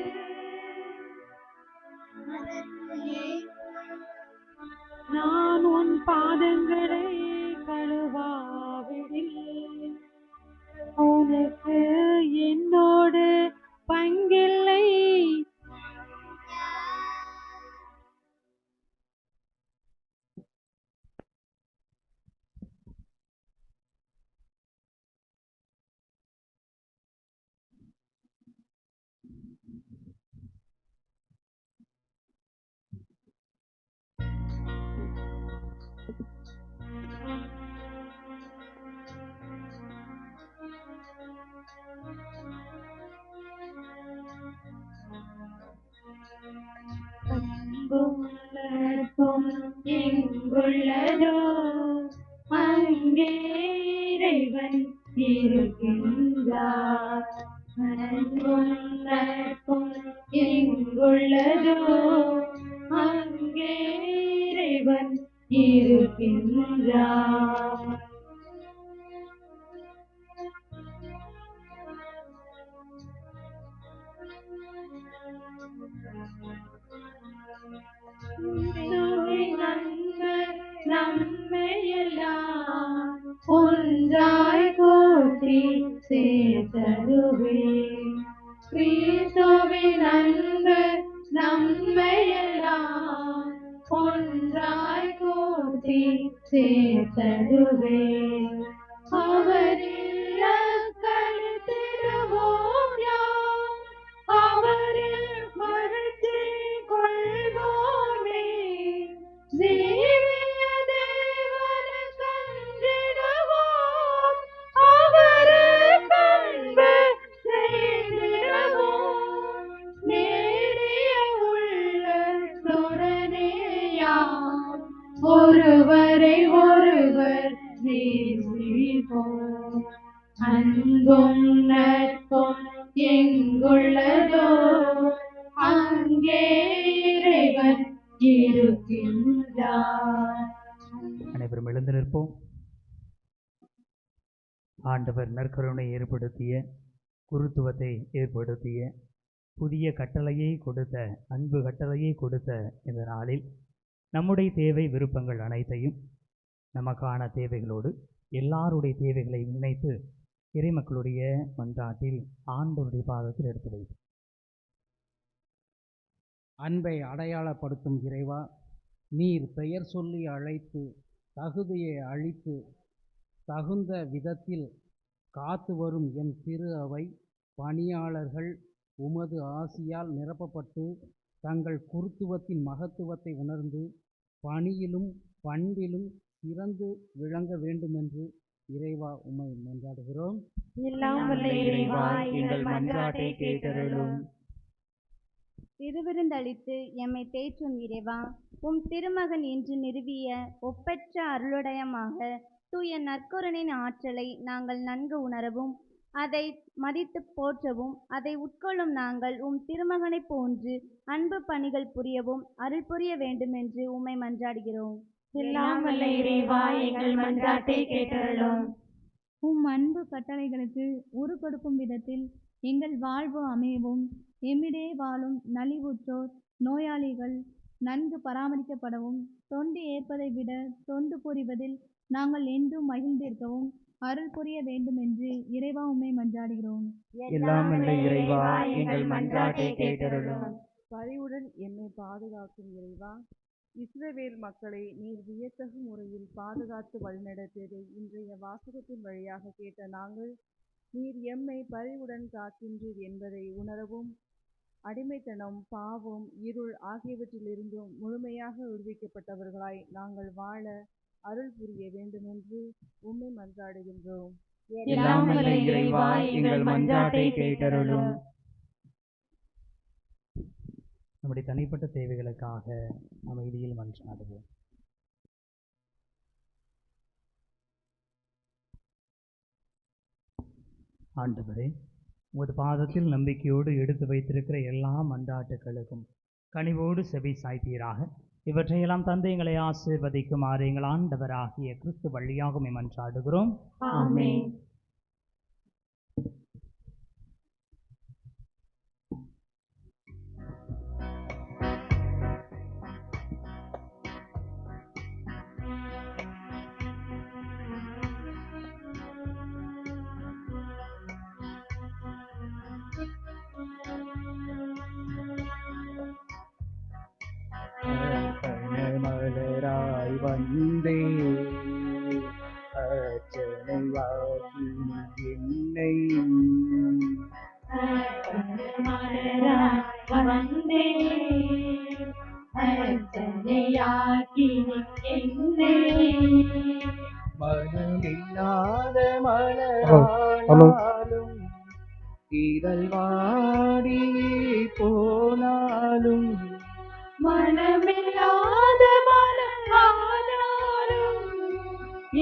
நான் உன் பாதங்களை கழுவாவிடில் உனக்கு என்னோடு பங்கில்லை. அன்பும் நட்பும் எங்குள்ளதோ அங்கே இறைவன் இருக்கின்றார். அன்பும் நட்பும் எங்குள்ளதோ அங்கே இறைவன் இருக்கின்றார். நம்மையெல்லாம் ஒன்றாய் கூட்டி சேர்த்தருவே. கிறிஸ்துவின் அன்பு நம்மையெல்லாம் ஒன்றாய் கூட்டி சேர்த்தருவே. அவரில் கருத்திடுவோம் யாம், அவரில் மகிழ்ச்சி கொள்வோமே. ஜீவிய தேவனை கண்டிடுவோம், அவருக்கு அன்பு செய்திடுவோம். நேரிய உள்ளத்துடனே யாம் ஒருவரை ஒருவர் நேசிப்போம். அன்பும் நட்பும் எங்குள்ளதோ அங்கே இறைவன் இருக்கின்றார். அனைவரும் எழுந்து நிற்போம். ஆண்டவர் நற்கருணை ஏற்படுத்திய, குருத்துவத்தை ஏற்படுத்திய, புதிய கட்டளையை கொடுத்த, அன்பு கட்டளையை கொடுத்த இந்த நாளில் நம்முடைய தேவை விருப்பங்கள் அனைத்தையும் நமக்கான தேவைகளோடு எல்லாருடைய தேவைகளை இணைத்து இறைமக்களுடைய மன்றாட்டில் ஆண்டவருடைய பாதத்தில் எடுத்து வைத்து அன்பை அடையாளப்படுத்தும் இறைவா, நீர் பெயர் சொல்லி அழைத்து தகுதியை அழித்து தகுந்த விதத்தில் காத்து வரும் என் திரு அவை பணியாளர்கள் உமது ஆசியால் நிரப்பப்பட்டு தங்கள் குருத்துவத்தின் மகத்துவத்தை உணர்ந்து பணியிலும் பண்பிலும் சிறந்து விளங்க வேண்டுமென்று இறைவா உம்மை மன்றாடுகிறோம். எல்லாம் வல்ல இறைவா, எங்கள் மன்றாட்டை கேட்டருளும். திருவிருந்தளித்து எம்மை தேற்றும் இறைவா, உம் திருமகன் என்று நிறுவிய ஒப்பற்ற அருளுடையமாக தூய நற்கருணையின் ஆற்றலை நாங்கள் நன்கு உணரவும், அதை மதித்து போற்றவும், அதை உட்கொள்ளும் நாங்கள் உம் திருமகனைப் போன்று அன்பு பணிகள் புரியவும் அருள் புரிய வேண்டுமென்று உம்மை மன்றாடுகிறோம். எல்லாம் வல்ல இறைவா, எங்கள் மன்றாட்டை கேட்டருளும். உம் அன்பு கட்டளைகளுக்கு உரு கொடுக்கும் விதத்தில் எங்கள் வாழ்வு அமையவும், எம்மிடையே வாழும் நலிவுற்றோர் நோயாளிகள் நன்கு பராமரிக்கப்படவும், தொண்டு ஏற்பதை விட தொண்டு புரிவதில் நாங்கள் என்றும் மகிழ்ந்திருக்கவும் அருள் புரிய வேண்டுமென்று இறைவா உம்மை மன்றாடுகிறோம். எல்லாம் வல்ல இறைவா, எங்கள் மன்றாட்டை கேட்டருளும். பரிவுடன் எம்மை பாதுகாக்கும் இறைவா, இஸ்ரவேல் மக்களை நீர் வியத்தகு முறையில் பாதுகாத்து வழிநடத்தியதை இன்றைய வாசகத்தின் வழியாக கேட்ட நாங்கள், நீர் எம்மை பரிவுடன் காக்கின்றீர் என்பதை உணரவும், அடிமைத்தனம், பாவம், இருள் ஆகியவற்றிலிருந்தும் முழுமையாக விடுவிக்கப்பட்டவர்களாய் நாங்கள் வாழ அருள் புரிய வேண்டுமென்று உம்மை மன்றாடுகின்றோம். எல்லாம் வல்ல இறைவா, எங்கள் மன்றாட்டை கேட்டருளும். நம்முடைய தனிப்பட்ட தேவைகளுக்காக அமைதியில் மன்றாடுவோம். ஆண்டவரே, உமது பாதத்தில் நம்பிக்கையோடு எடுத்து வைத்திருக்கிற எல்லா மன்றாட்டுகளுக்கும் கனிவோடு செவி சாய்ப்பீராக. இவற்றையெல்லாம் தந்தை எங்களை ஆசீர்வதிக்குமாறு எங்கள் ஆண்டவராகிய கிறிஸ்து வழியாக மன்றாடுகிறோம். ஆமென். மலராய் வந்தே அர்ச்சனையாகி என்னை வந்தே அர்ச்சனையாகி என்னை மனமில்லாத மலரானாலும் இதழ் வாடி போனாலும் மனமில்லாத மலரானாலும்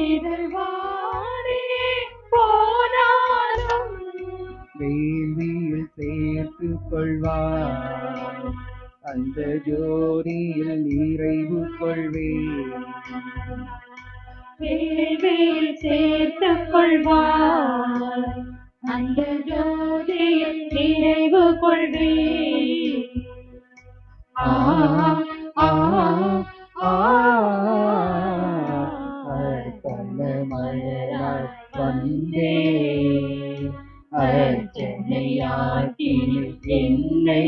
இதழ் வாடி போனாலும் வேள்வியில் சேர்த்து கொள்வார் அந்த ஜோதியில் நிறைவு கொள்வேன். வேள்வியில் சேர்த்துக் கொள்வார் அந்த ஜோதியில் நிறைவு கொள்வேன். மலராய் வந்தே அர்ச்சனையாகி என்னை.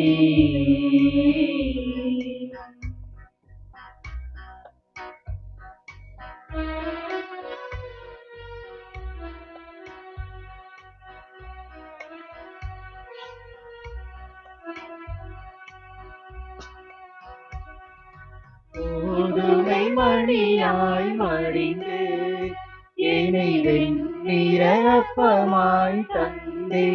கோதுமை மணியாய் மடிந்து என்னை வெண்ணிறப்பமாய் தந்தே.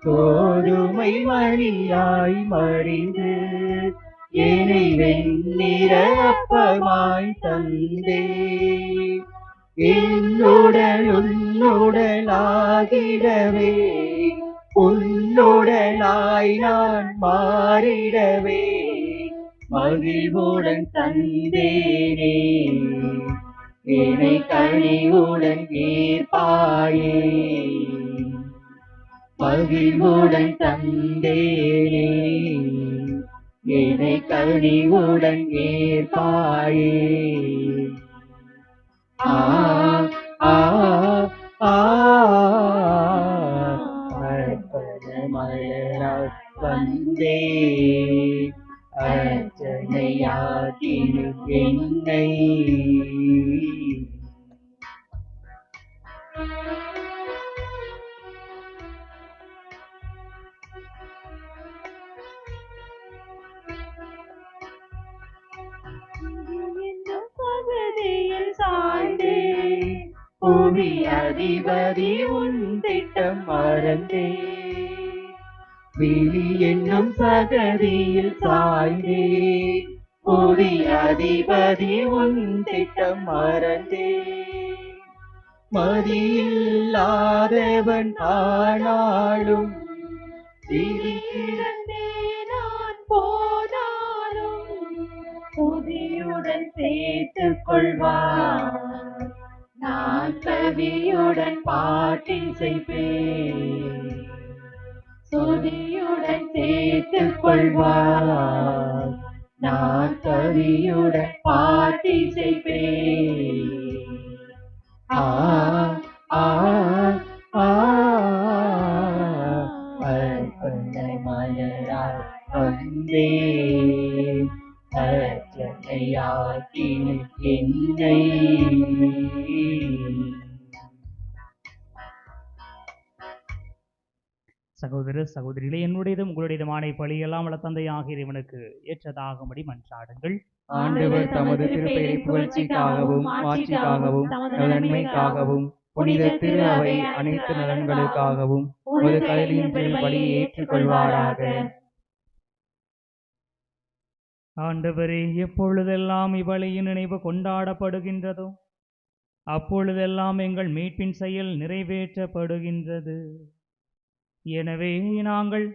கோதுமை மணியாய் மடிந்து என்னை வெண்ணிறப்பமாய் தந்தே. என்னுடல் உன்னுடலாகிடவே உன்னுடலாய் நான் மாறிடவே மகிழ்வுடன் தந்தேனே. என்னை கனிவுடன் ஏற்பாயே மகிழ்வுடன் தந்தேனே. என்னை கனிவுடன் ஏற்பாயே. ஆ ஆ ஆ மலராய் வந்தே அர்ச்சனையாகி என்னை. பகுதியில் சாய்ந்தே புவி அதிபதி உன் திட்டம் மறந்தே. விழி என்னும் சகதியில் சாய்ந்தே புவி அதிபதி உன் திட்டம் மறந்தே. மதியில்லாதவன் ஆனாலும் விழியிழந்தே நான் போனாலும் புதியுடன் சேர்த்துக் கொள்வார். நான் கவியுடன் பாட்டில் செய்வேன். சுதியுடன் சேர்த்துக் கொள்வார். நான் கவியுடன் பாட்டில் செய்வேன். ஆ ஆ ஆ மலராய் வந்தே அர்ச்சனையாகி என்னை. சகோதர சகோதரிகளே, என்னுடையதும் உங்களுடையதுமான பழியெல்லாம் வள தந்தையாகிய இறைவனுக்கு ஏற்றதாகும்படி மன்றாடுங்கள். ஆண்டவர் தமது திருப்பெயரை புகழ்ச்சிக்காகவும் மாட்சிக்காகவும் நன்மைக்காகவும் புனித திரு அவை அனைத்து நலன்களுக்காகவும் ஒரு கருளின் பலியை ஏற்றுக்கொள்வாராக. ஆண்டவரே, எப்பொழுதெல்லாம் இவ்வழியின் நினைவு கொண்டாடப்படுகின்றதோ அப்பொழுதெல்லாம் எங்கள் மீட்பின் செயல் நிறைவேற்றப்படுகின்றது. எனவே நாங்கள்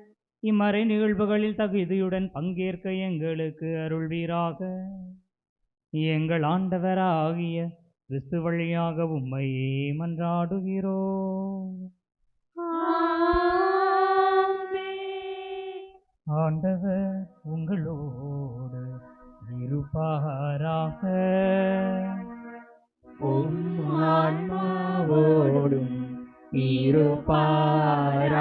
இம்மறை நிகழ்வுகளில் தகுதியுடன் பங்கேற்க எங்களுக்கு அருள்வீராக. எங்கள் ஆண்டவராகிய கிறிஸ்து வழியாக உம்மையே மன்றாடுகிறோம். ஆண்டவர் உங்களோடு இருப்பாராக. ஆன்மாவோடும் இருப்பாராக.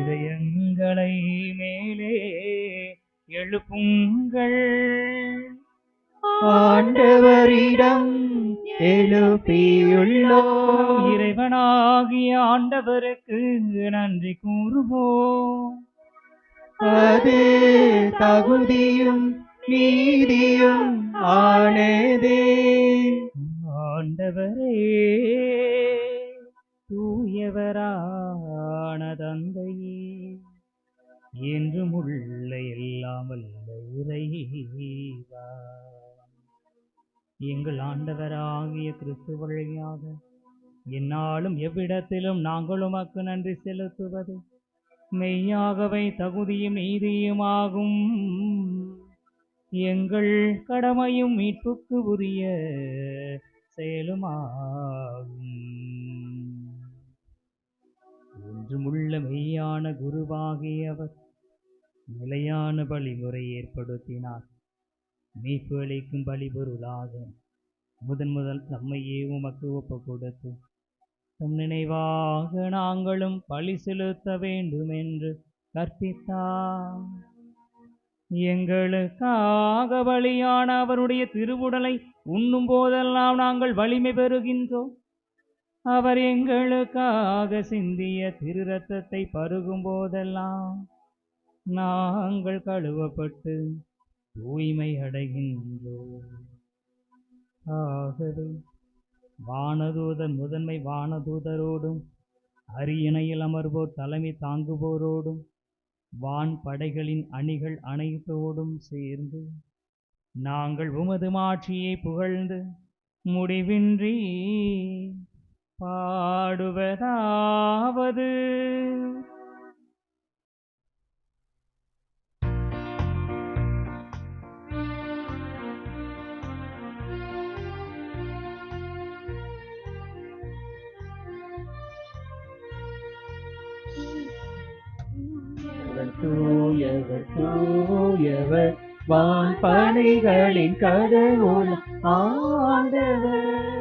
இதயங்களை மேலே எழுப்புங்கள். ஆண்டவரிடம் எழுப்பியுள்ளோம். இறைவனாகிய ஆண்டவருக்கு நன்றி கூறுவோம். அது தகுதியும் நீதியும் ஆனதே. ஆண்டவரே, தூயவரான தந்தையே, என்றும் உள்ள எல்லாம் வல்ல இறைவா, எங்கள் ஆண்டவராகிய கிறிஸ்து வழியாக எந்நாளும் எவ்விடத்திலும் நாங்கள் உமக்கு நன்றி செலுத்துவது மெய்யாகவே தகுதியும் நீதியுமாகும். எங்கள் கடமையும் மீட்புக்கு உரிய செயலுமாகும். என்றுமுள்ள மெய்யான குருவாகியவர் நிலையான பலிமுறை ஏற்படுத்தினார். மீட்பு அளிக்கும் பலிபொருளாக முதல் நம்மையே உமக்கு ஒப்பு கொடுத்து தம் நினைவாக நாங்களும் பலி செலுத்த வேண்டும் என்று கற்பித்தார். எங்களுக்காக பலியான அவருடைய திருவுடலை உண்ணும் போதெல்லாம் நாங்கள் வலிமை பெறுகின்றோம். அவர் எங்களுக்காக சிந்திய திரு இரத்தத்தை பருகும் போதெல்லாம் நாங்கள் கழுவப்பட்டு தூய்மை அடைகின்றோம். ஆகவே வானதூதர் முதன்மை வானதூதரோடும் அரியணையில் அமர்வோர் தலைமை தாங்குவோரோடும் வான் படைகளின் அணிகள் அனைத்தோடும் சேர்ந்து நாங்கள் உமது மாட்சியை புகழ்ந்து முடிவின்றி பாடுவதாவது: தூயவர் தூயவர் வான்படைகளின் கடவுள் ஆண்டவர்.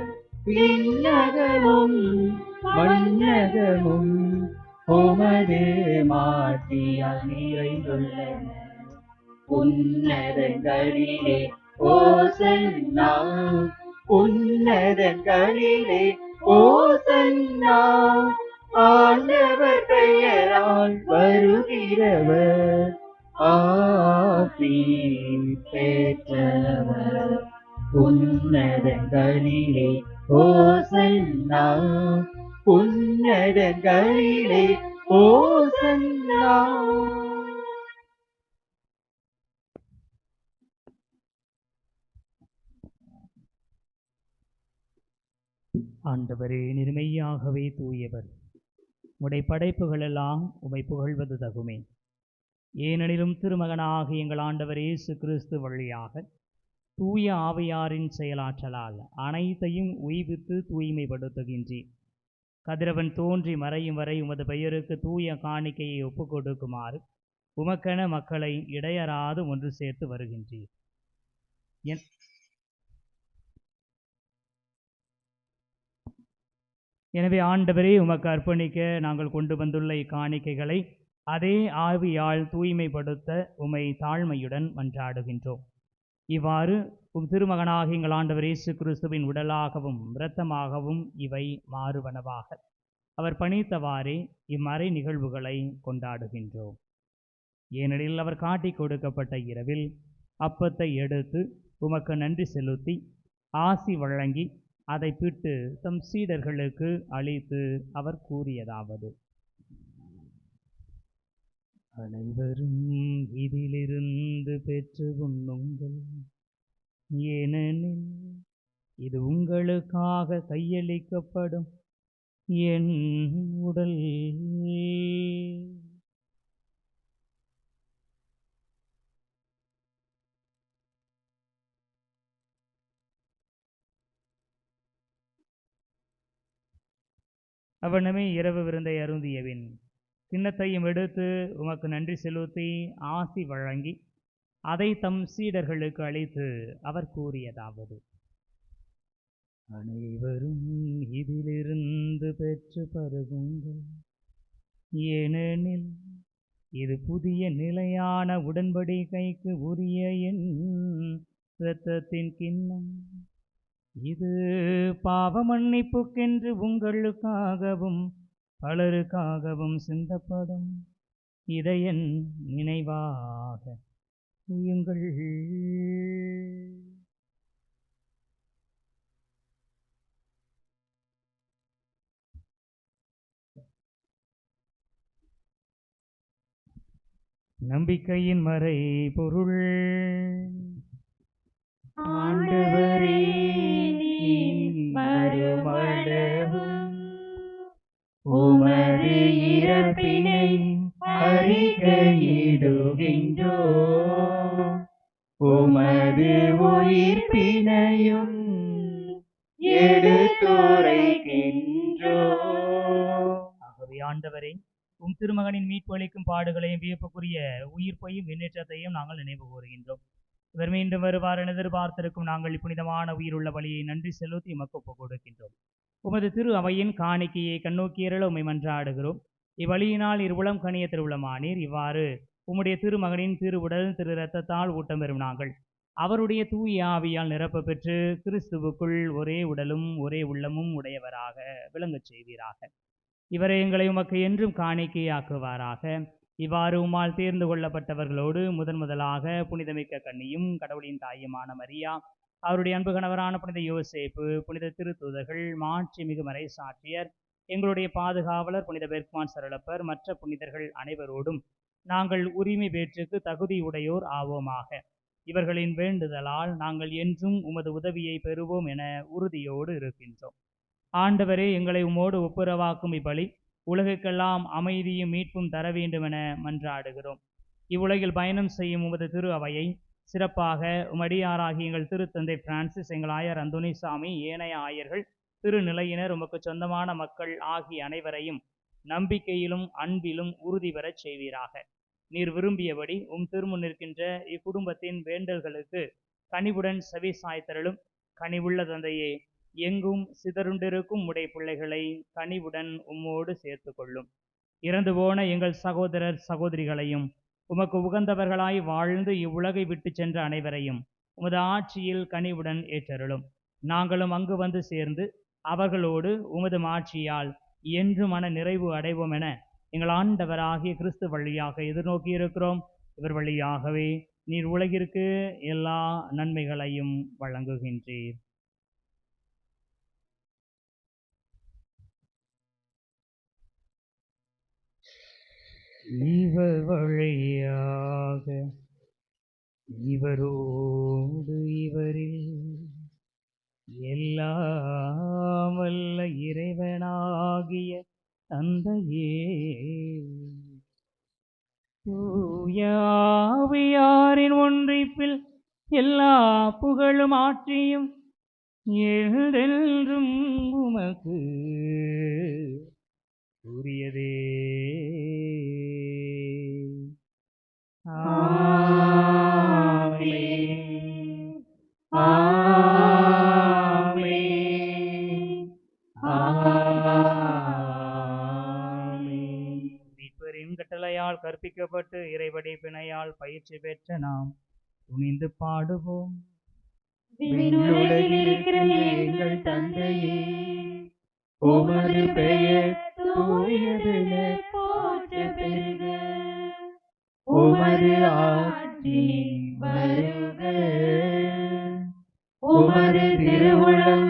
விண்ணகமும் மண்ணகமும் உமது மாட்சியால் நிறைந்துள்ளன. உன்னதங்களிலே ஓசன்னா, உன்னதங்களிலே ஓசன்னா. ஆண்டவர் பெயரால் வருகிறவர் ஆசி பெற்றவர். உன்னதங்களிலே ஓசன்னா, உன்னதங்களிலே ஓசன்னா. ஆண்டவரே, நிர்மையாகவே தூயவர். உடைய படைப்புகளெல்லாம் உமை புகழ்வது தகுமே. ஏனெனிலும் திருமகனாக எங்கள் ஆண்டவர் இயேசு கிறிஸ்து வழியாக தூய ஆவியாரின் செயலாற்றலால் அனைத்தையும் உய்வித்து தூய்மைப்படுத்துகின்றீர். கதிரவன் தோன்றி மறையும் வரை உமது பெயருக்கு தூய காணிக்கையை ஒப்புக் கொடுக்குமாறு உமக்கென மக்களை இடையறாது ஒன்று சேர்த்து வருகின்றீர். எனவே ஆண்டவரே, உமக்கு அர்ப்பணிக்க நாங்கள் கொண்டு வந்துள்ள இக்காணிக்கைகளை அதே ஆவியால் தூய்மைப்படுத்த உமை தாழ்மையுடன் மன்றாடுகின்றோம். இவ்வாறு திருமகனாக எங்கள் ஆண்டவர் இயேசு கிறிஸ்துவின் உடலாகவும் இரத்தமாகவும் இவை மாறுவனவாக அவர் பணித்தவாறே இம்மறை நிகழ்வுகளை கொண்டாடுகின்றோம். ஏனெனில் அவர் காட்டி கொடுக்கப்பட்ட இரவில் அப்பத்தை எடுத்து உமக்கு நன்றி செலுத்தி ஆசி வழங்கி அதை பிட்டு தம் சீடர்களுக்கு அளித்து அவர் கூறியதாவது: அனைவரும் இதிலிருந்து பெற்று உண்ணுங்கள், ஏனெனில் இது உங்களுக்காக கையளிக்கப்படும் என் உடல். அவனமே இரவு விருந்தை அருந்தியவின் கிண்ணத்தையும் எடுத்து உமக்கு நன்றி செலுத்தி ஆசி வழங்கி அதை தம் சீடர்களுக்கு அளித்து அவர் கூறியதாவது: அனைவரும் இதிலிருந்து பெற்று பருகுங்கள், ஏனெனில் இது புதிய நிலையான உடன்படிக்கைக்கு உரிய என் இரத்தத்தின் கிண்ணம். இது பாவ மன்னிப்புக்கென்று உங்களுக்காகவும் பலருக்காகவும் சிந்தப்படும். இதை என் நினைவாக செய்யுங்கள். நம்பிக்கையின் மறை பொருள். ஆண்டவரே, மறுமளவும் உமது இறப்பினை அறிக்கையிடுகின்றோம், உமது உயிர்ப்பினையும் எடுத்துரைக்கின்றோம். ஆகவே ஆண்டவரே, உம் திருமகனின் மீட்பு அளிக்கும் பாடுகளையும் வியப்புக்குரிய உயிர்ப்பையும் முன்னேற்றத்தையும் நாங்கள் நினைவு கூறுகின்றோம். இவர் மீண்டும் வருவார் என எதிர்பார்த்திருக்கும் நாங்கள் புனிதமான உயிருள்ள வழியை நன்றி செலுத்தி உமக்கு ஒப்புக் கொடுக்கின்றோம். உமது திரு அவையின் காணிக்கையை கண்ணோக்கியருள உம்மை மன்றாடுகிறோம். இவ்வழியினால் இருவுளம் கனிய திருவுளமானீர். இவ்வாறு உம்முடைய திருமகனின் திருவுடல் திரு இரத்தத்தால் ஊட்டம் பெறும் நாங்கள் அவருடைய தூய ஆவியால் நிரப்ப பெற்று கிறிஸ்துவுக்குள் ஒரே உடலும் ஒரே உள்ளமும் உடையவராக விளங்கச் செய்வீராக. இவரை எங்களை உமக்கு என்றும் காணிக்கையாக்குவாராக. இவ்வாறு உம்மால் தேர்ந்து கொள்ளப்பட்டவர்களோடு முதலாக புனிதமிக்க கன்னியும் கடவுளின் தாயுமான மரியா, அவருடைய அன்பு கணவரான புனித யோசேப்பு, புனித திருத்தூதர்கள், மாட்சிமிகு மறை சாட்சியர், எங்களுடைய பாதுகாவலர் புனித பெர்க்மான் சரளப்பர், மற்ற புனிதர்கள் அனைவரோடும் நாங்கள் உரிமை பேற்றுக்கு தகுதியுடையோர் ஆவோமாக. இவர்களின் வேண்டுதலால் நாங்கள் என்றும் உமது உதவியை பெறுவோம் என உறுதியோடு இருக்கின்றோம். ஆண்டவரே, எங்களை உம்மோடு ஒப்புரவாக்கும் இப்பலி உலகுக்கெல்லாம் அமைதியும் மீட்பும் தர வேண்டும் என மன்றாடுகிறோம். இவ்வுலகில் பயணம் செய்யும் உமது திரு அவையை சிறப்பாக உமடியாராகி எங்கள் திருத்தந்தை பிரான்சிஸ், எங்கள் ஆயர் அந்தோனிசாமி, ஏனைய ஆயர்கள், திருநிலையினர், உமக்கு சொந்தமான மக்கள் ஆகிய அனைவரையும் நம்பிக்கையிலும் அன்பிலும் உறுதி பெறச் செய்வீராக. நீர் விரும்பியபடி உம் திருமுன் நிற்கின்ற இக்குடும்பத்தின் வேண்டல்களுக்கு கனிவுடன் செவி சாய்த்தருளும். கனிவுள்ள தந்தையே, எங்கும் சிதறுண்டிருக்கும் உடைய பிள்ளைகளை கனிவுடன் உம்மோடு சேர்த்து கொள்ளும். இறந்து போன எங்கள் சகோதரர் சகோதரிகளையும் உமக்கு உகந்தவர்களாய் வாழ்ந்து இவ்வுலகை விட்டு சென்ற அனைவரையும் உமது ஆட்சியில் கனிவுடன் ஏற்றருளும். நாங்களும் அங்கு வந்து சேர்ந்து அவர்களோடு உமது ஆட்சியால் என்று மன நிறைவு அடைவோம் என எங்கள் ஆண்டவராகிய கிறிஸ்து வழியாக எதிர்நோக்கி இருக்கிறோம். இவர் வழியாகவே நீர் உலகிற்கு எல்லா நன்மைகளையும் வழங்குகின்றீர். இவர் வழியாக இவரோடு இவரில் எல்லாம் வல்ல இறைவனாகிய தந்தையே, தூய ஆவியாரின் ஒன்றிப்பில் எல்லா புகழும் ஆட்சியும் என்றென்றும் உமக்கு உரியதே. ஆமென். ஆமென். ஆமென். மீட்பரின் கட்டளையால் கற்பிக்கப்பட்டு இறைவடி பிணையால் பயிற்சி பெற்ற நாம் துணிந்து பாடுவோம். விண்ணுலகில் இருக்கிற எங்கள் தந்தையே, உமது பெயர் தூயதென போற்ற பெறுக. உமது ஆட்சி வருக. உமது திருவுளம்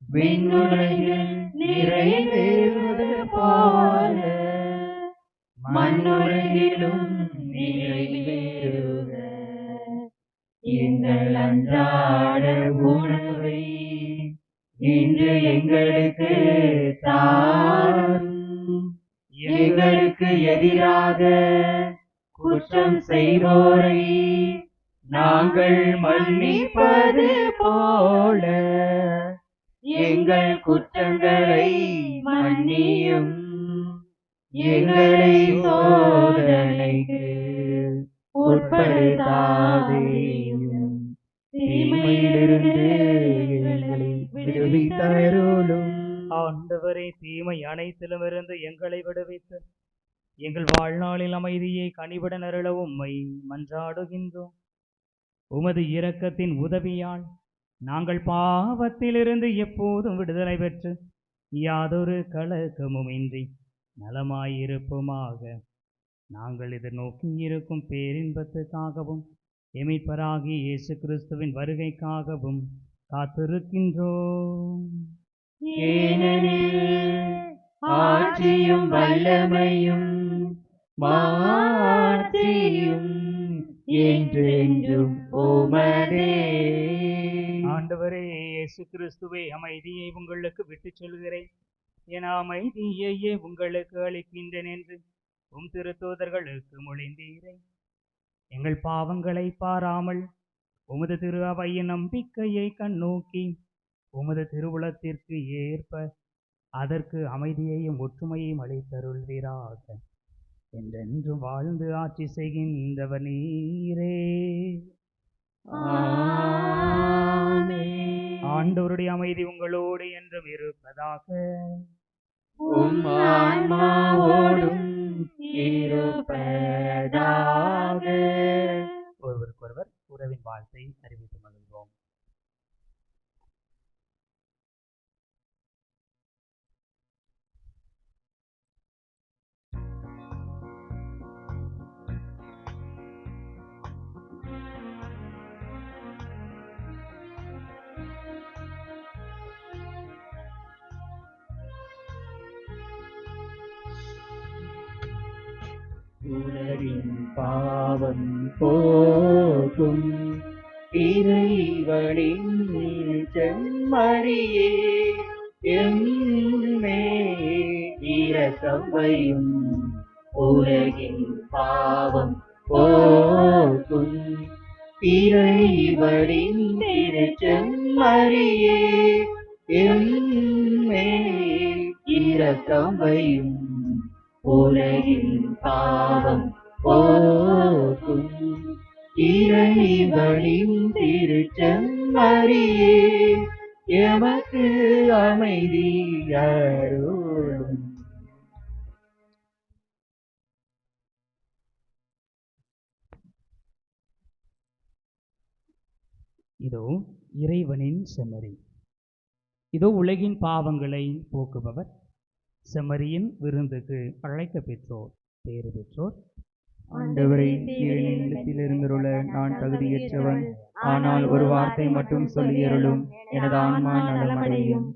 விண்ணுலகில் நிறைவேறுவது போல மண்ணுலகிலும் நிறைவேறுக. எங்கள் அன்றாட உணவை இன்று எங்களுக்கு தாரும். எங்களுக்கு எதிராக குற்றம் செய்வோரை நாங்கள் மன்னிப்பது போல எங்கள் குற்றங்களை மன்னியும். எங்களை சோதனைக்கு உட்படுத்தாதேயும், தீமையிலிருந்து எங்களை விடுவித்தருளும். ஆண்டவரே, தீமை அனைத்திலும் இருந்து எங்களை விடுவித்து எங்கள் வாழ்நாளில் அமைதியை கனிவுடன் அருள உம்மை மன்றாடுகின்றோம். உமது இரக்கத்தின் உதவியால் நாங்கள் பாவத்திலிருந்து எப்போதும் விடுதலை பெற்று யாதொரு கலக்கமுமின்றி நலமாயிருப்போமாக. நாங்கள் எதிர்நோக்கி இருக்கும் பேரின்பத்துக்காகவும் எமிப்பராகி இயேசு கிறிஸ்துவின் வருகைக்காகவும் காத்திருக்கின்றோம். ஏனெனில் ஆட்சியும் வல்லமையும் மாட்சியும் என்றென்றும் உமதே. ஆண்டவரே இயேசு கிறிஸ்துவே, அமைதியை உங்களுக்கு விட்டுச் செல்கிறேன், என அமைதியையே உங்களுக்கு அளிக்கின்றேன் என்று உம் திருத்தூதர்களுக்கு மொழிந்தீரே. எங்கள் பாவங்களை பாராமல் உமது திரு அவையின் நம்பிக்கையை கண்ணோக்கி உமது திருவுளத்திற்கு ஏற்ப அதற்கு அமைதியையும் ஒற்றுமையையும் அளித்தருள்வீராக. என்றென்றும் வாழ்ந்து ஆட்சி செய்கின்றவர் நீரே. ஆண்டவருடைய அமைதி உங்களோடு என்றும் இருப்பதாக. உம் ஆன்மாவோடும் இருப்பதாக. ஒருவருக்கொருவர் உறவின் வாழ்த்தை அறிவித்து மகிழ்வோம். உலகின் பாவம் போக்கும் இறைவனின் செம்மறியே, எம்மே இரக்கம் வையும். உலகின் பாவம் போக்கும் இறைவனின் திருச்செம்மறியே, எம்மே இரக்கம் வையும். உலகின் பாவம் போக்கும் இறைவனின் திருச்செம்மறியே, எமக்கு அமைதி அருளும். இதோ இறைவனின் செம்மறி, இதோ உலகின் பாவங்களை போக்குபவர். செம்மறியின் விருந்துக்கு அழைக்க பெற்றோர் பேறு பெற்றோர். ஆண்டவரே, என்னிடத்தில் இருந்துள்ள நான் தகுதியற்றவன், ஆனால் ஒரு வார்த்தை மட்டும் சொல்லியருளும், எனது ஆன்மா நலமடையும்.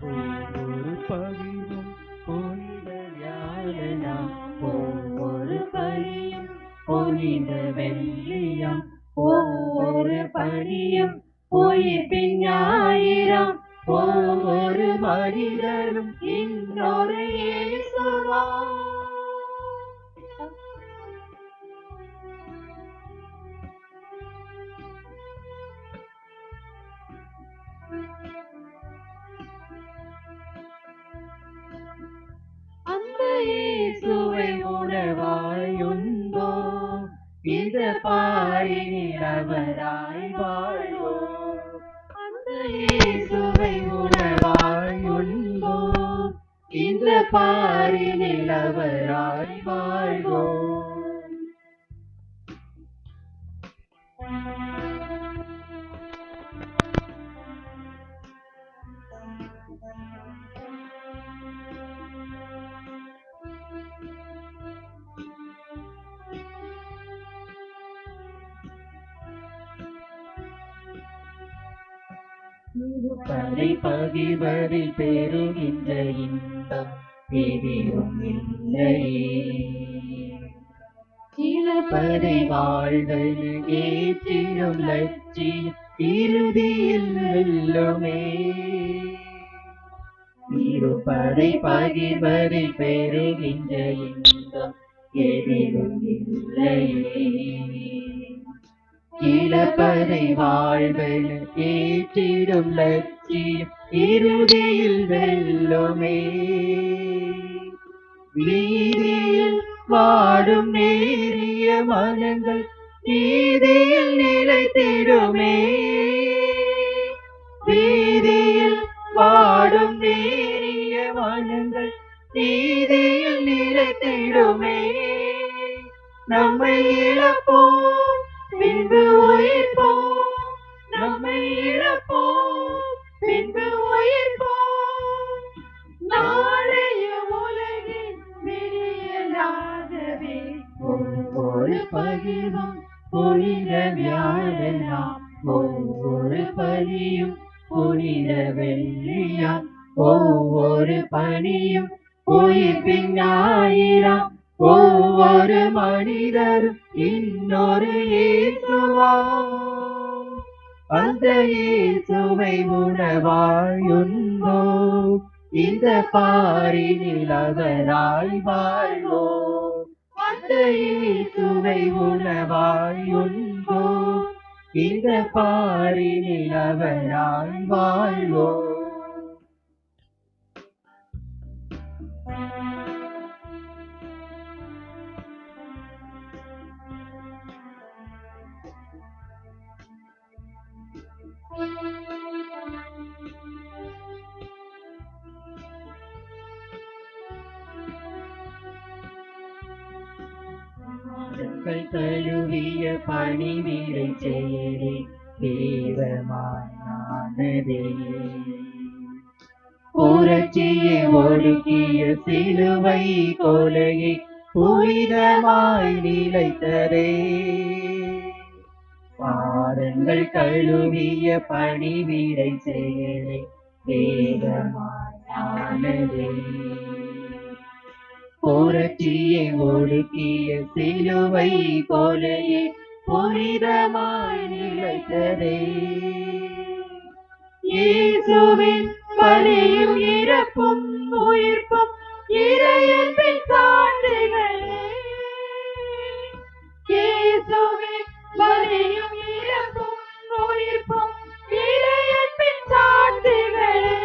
ஒவ்வொரு பகிரும் புனித வியாழனாம், ஒவ்வொரு பலியும் புனித வெள்ளியாம், ஒவ்வொரு பலியும் உயிர்ப்பின் ஞாயிறாம், ஒவ்வொரு மனிதரும் இன்னொரு இயேசுவாம். இந்த பாரினில் அவராய் வாழ்வோம். அந்த இயேசுவை உணவாய் உண்போம். இந்த பாரினில் அவராய் வாழ்வோம். இருப்பதை பகிர்வதில் பெறுகின்ற இன்பம் எதிலும் இல்லையே. இழப்பதை வாழ்வது ஏற்றிடும் லட்சியம் இறுதியில் வெல்லுமே. இருப்பதை பகிர்வதில் பெறுகின்ற இன்பம் எதிலும் இல்லையே. இழப்பதை வாழ்வது ஏற்றிடும் லட்சியம் இறுதியில் வெல்லுமே. வீதியில் வாடும் நேரிய மனங்கள் நீதியில் நிலைத்திடுமே. வீதியில் வாடும் நேரிய மனங்கள் நீதியில் நிலைத்திடுமே. நம்மை இழப்போம் பின்பு உயிர்ப்போம். நம்மை இழப்போம் பின்பு உயிர்ப்போம். நாளைய உலகின் விடியலாகவே ஒவ்வொரு பகிர்வும் புனித வியாழனாம். ஒவ்வொரு பலியும் புனித வெள்ளியாம். ஒவ்வொரு பணியும் உயிர்ப்பின் ஞாயிறாம். ஒவ்வொரு மனிதரும் இன்னொரு இயேசுவாம். அந்த இயேசுவை உணவாய் உண்போம். இந்த பாரினில் அவராய் வாழ்வோம். அந்த இயேசுவை உணவாய் உண்போம். இந்த பாரினில் அவராய் வாழ்வோம். கழுவிய பணிவிடை செயலே தேவமானதே. புரட்சியை ஒடுக்கிய சிலுவை கொலையை புனிதமாய் நிலைத்ததே. பாதங்கள் கழுவிய பணிவிடை செயலே தேவமானதே. புரட்சியை ஒடுக்கிய சிலுவை கொலையை புனிதமாய் நிலைத்ததே. இயேசுவின் பலியும் இறப்பும் உயிர்ப்பும் இறையன்பின் சாட்சிகளே. இயேசுவின் பலியும் இறப்பும் உயிர்ப்பும் இறையன்பின் சாட்சிகளே.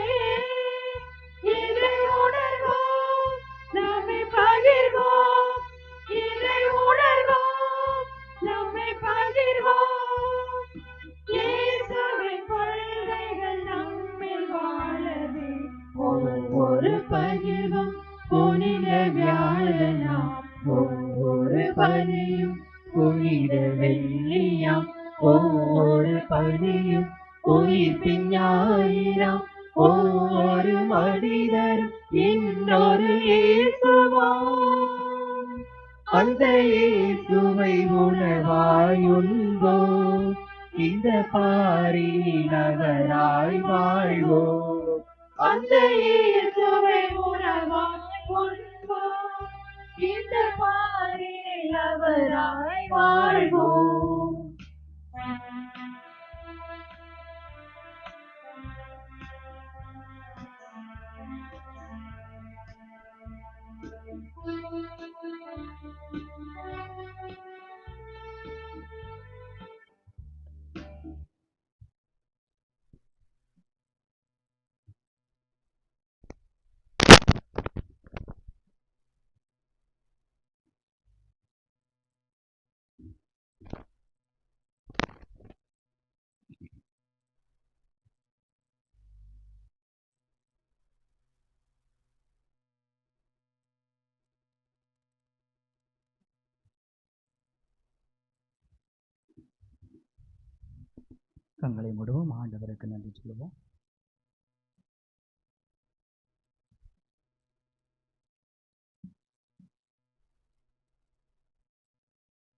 இதை உணர்வோம், நம்மை பகிர்வோம். இதை உணர்வோம், நம்மை பகிர்வோம். இயேசுவின் கொள்கைகள் நம்மில் வாழவே ஒவ்வொரு பகிர்வும் புனித வியாழனாம். ஒவ்வொரு பலியும் புனித வெள்ளியாம். ஒவ்வொரு பலியும் உயிர்ப்பின் ஞாயிறாம். ஒவ்வொரு மனிதரும் இன்னொரு இயேசுவாம். அந்த இயேசுவை உணவாய் உண்போம். இந்த பாரினில் அவராய் வாழ்வோம். அந்த இயேசுவை உணவாய் உண்போம். இந்த பாரினில் அவராய் வாழ்வோம். கண்களை மூடுவோம். ஆண்டவருக்கு நன்றி சொல்லுவோம்.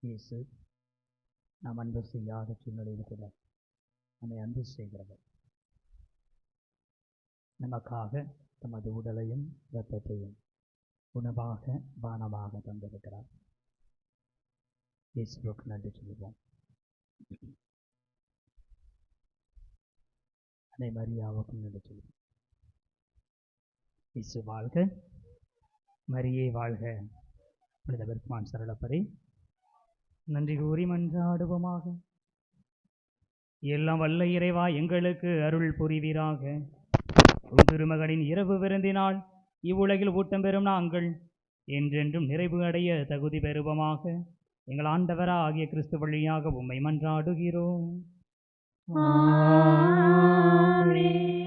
இயேசு நாம் அன்பு செய்யாத சூழ்நிலையில் கூட நம்மை அன்பு செய்கிறவர். நமக்காக தமது உடலையும் இரத்தத்தையும் உணவாக பானமாக தந்திருக்கிறார். இயேசுவுக்கு நன்றி சொல்லுவோம். அன்னை மரியாவுக்கும் நன்றி சொல்லுவோம். இயேசு வாழ்க, மரியே வாழ்க. புனித பெருமான் சரளப்பரை நன்றி கூறி மன்றாடுவோமாக. எல்லாம் வல்ல இறைவா, எங்களுக்கு அருள் புரிவீராக. உம் திருமகனின் இரவு விருந்தினால் இவ்வுலகில் ஊட்டம் பெறும் நாங்கள் என்றென்றும் நிறைவு அடைய தகுதி பெறுவோமாக. எங்கள் ஆண்டவராகிய கிறிஸ்து வழியாக உம்மை மன்றாடுகிறோம். ஆமென்.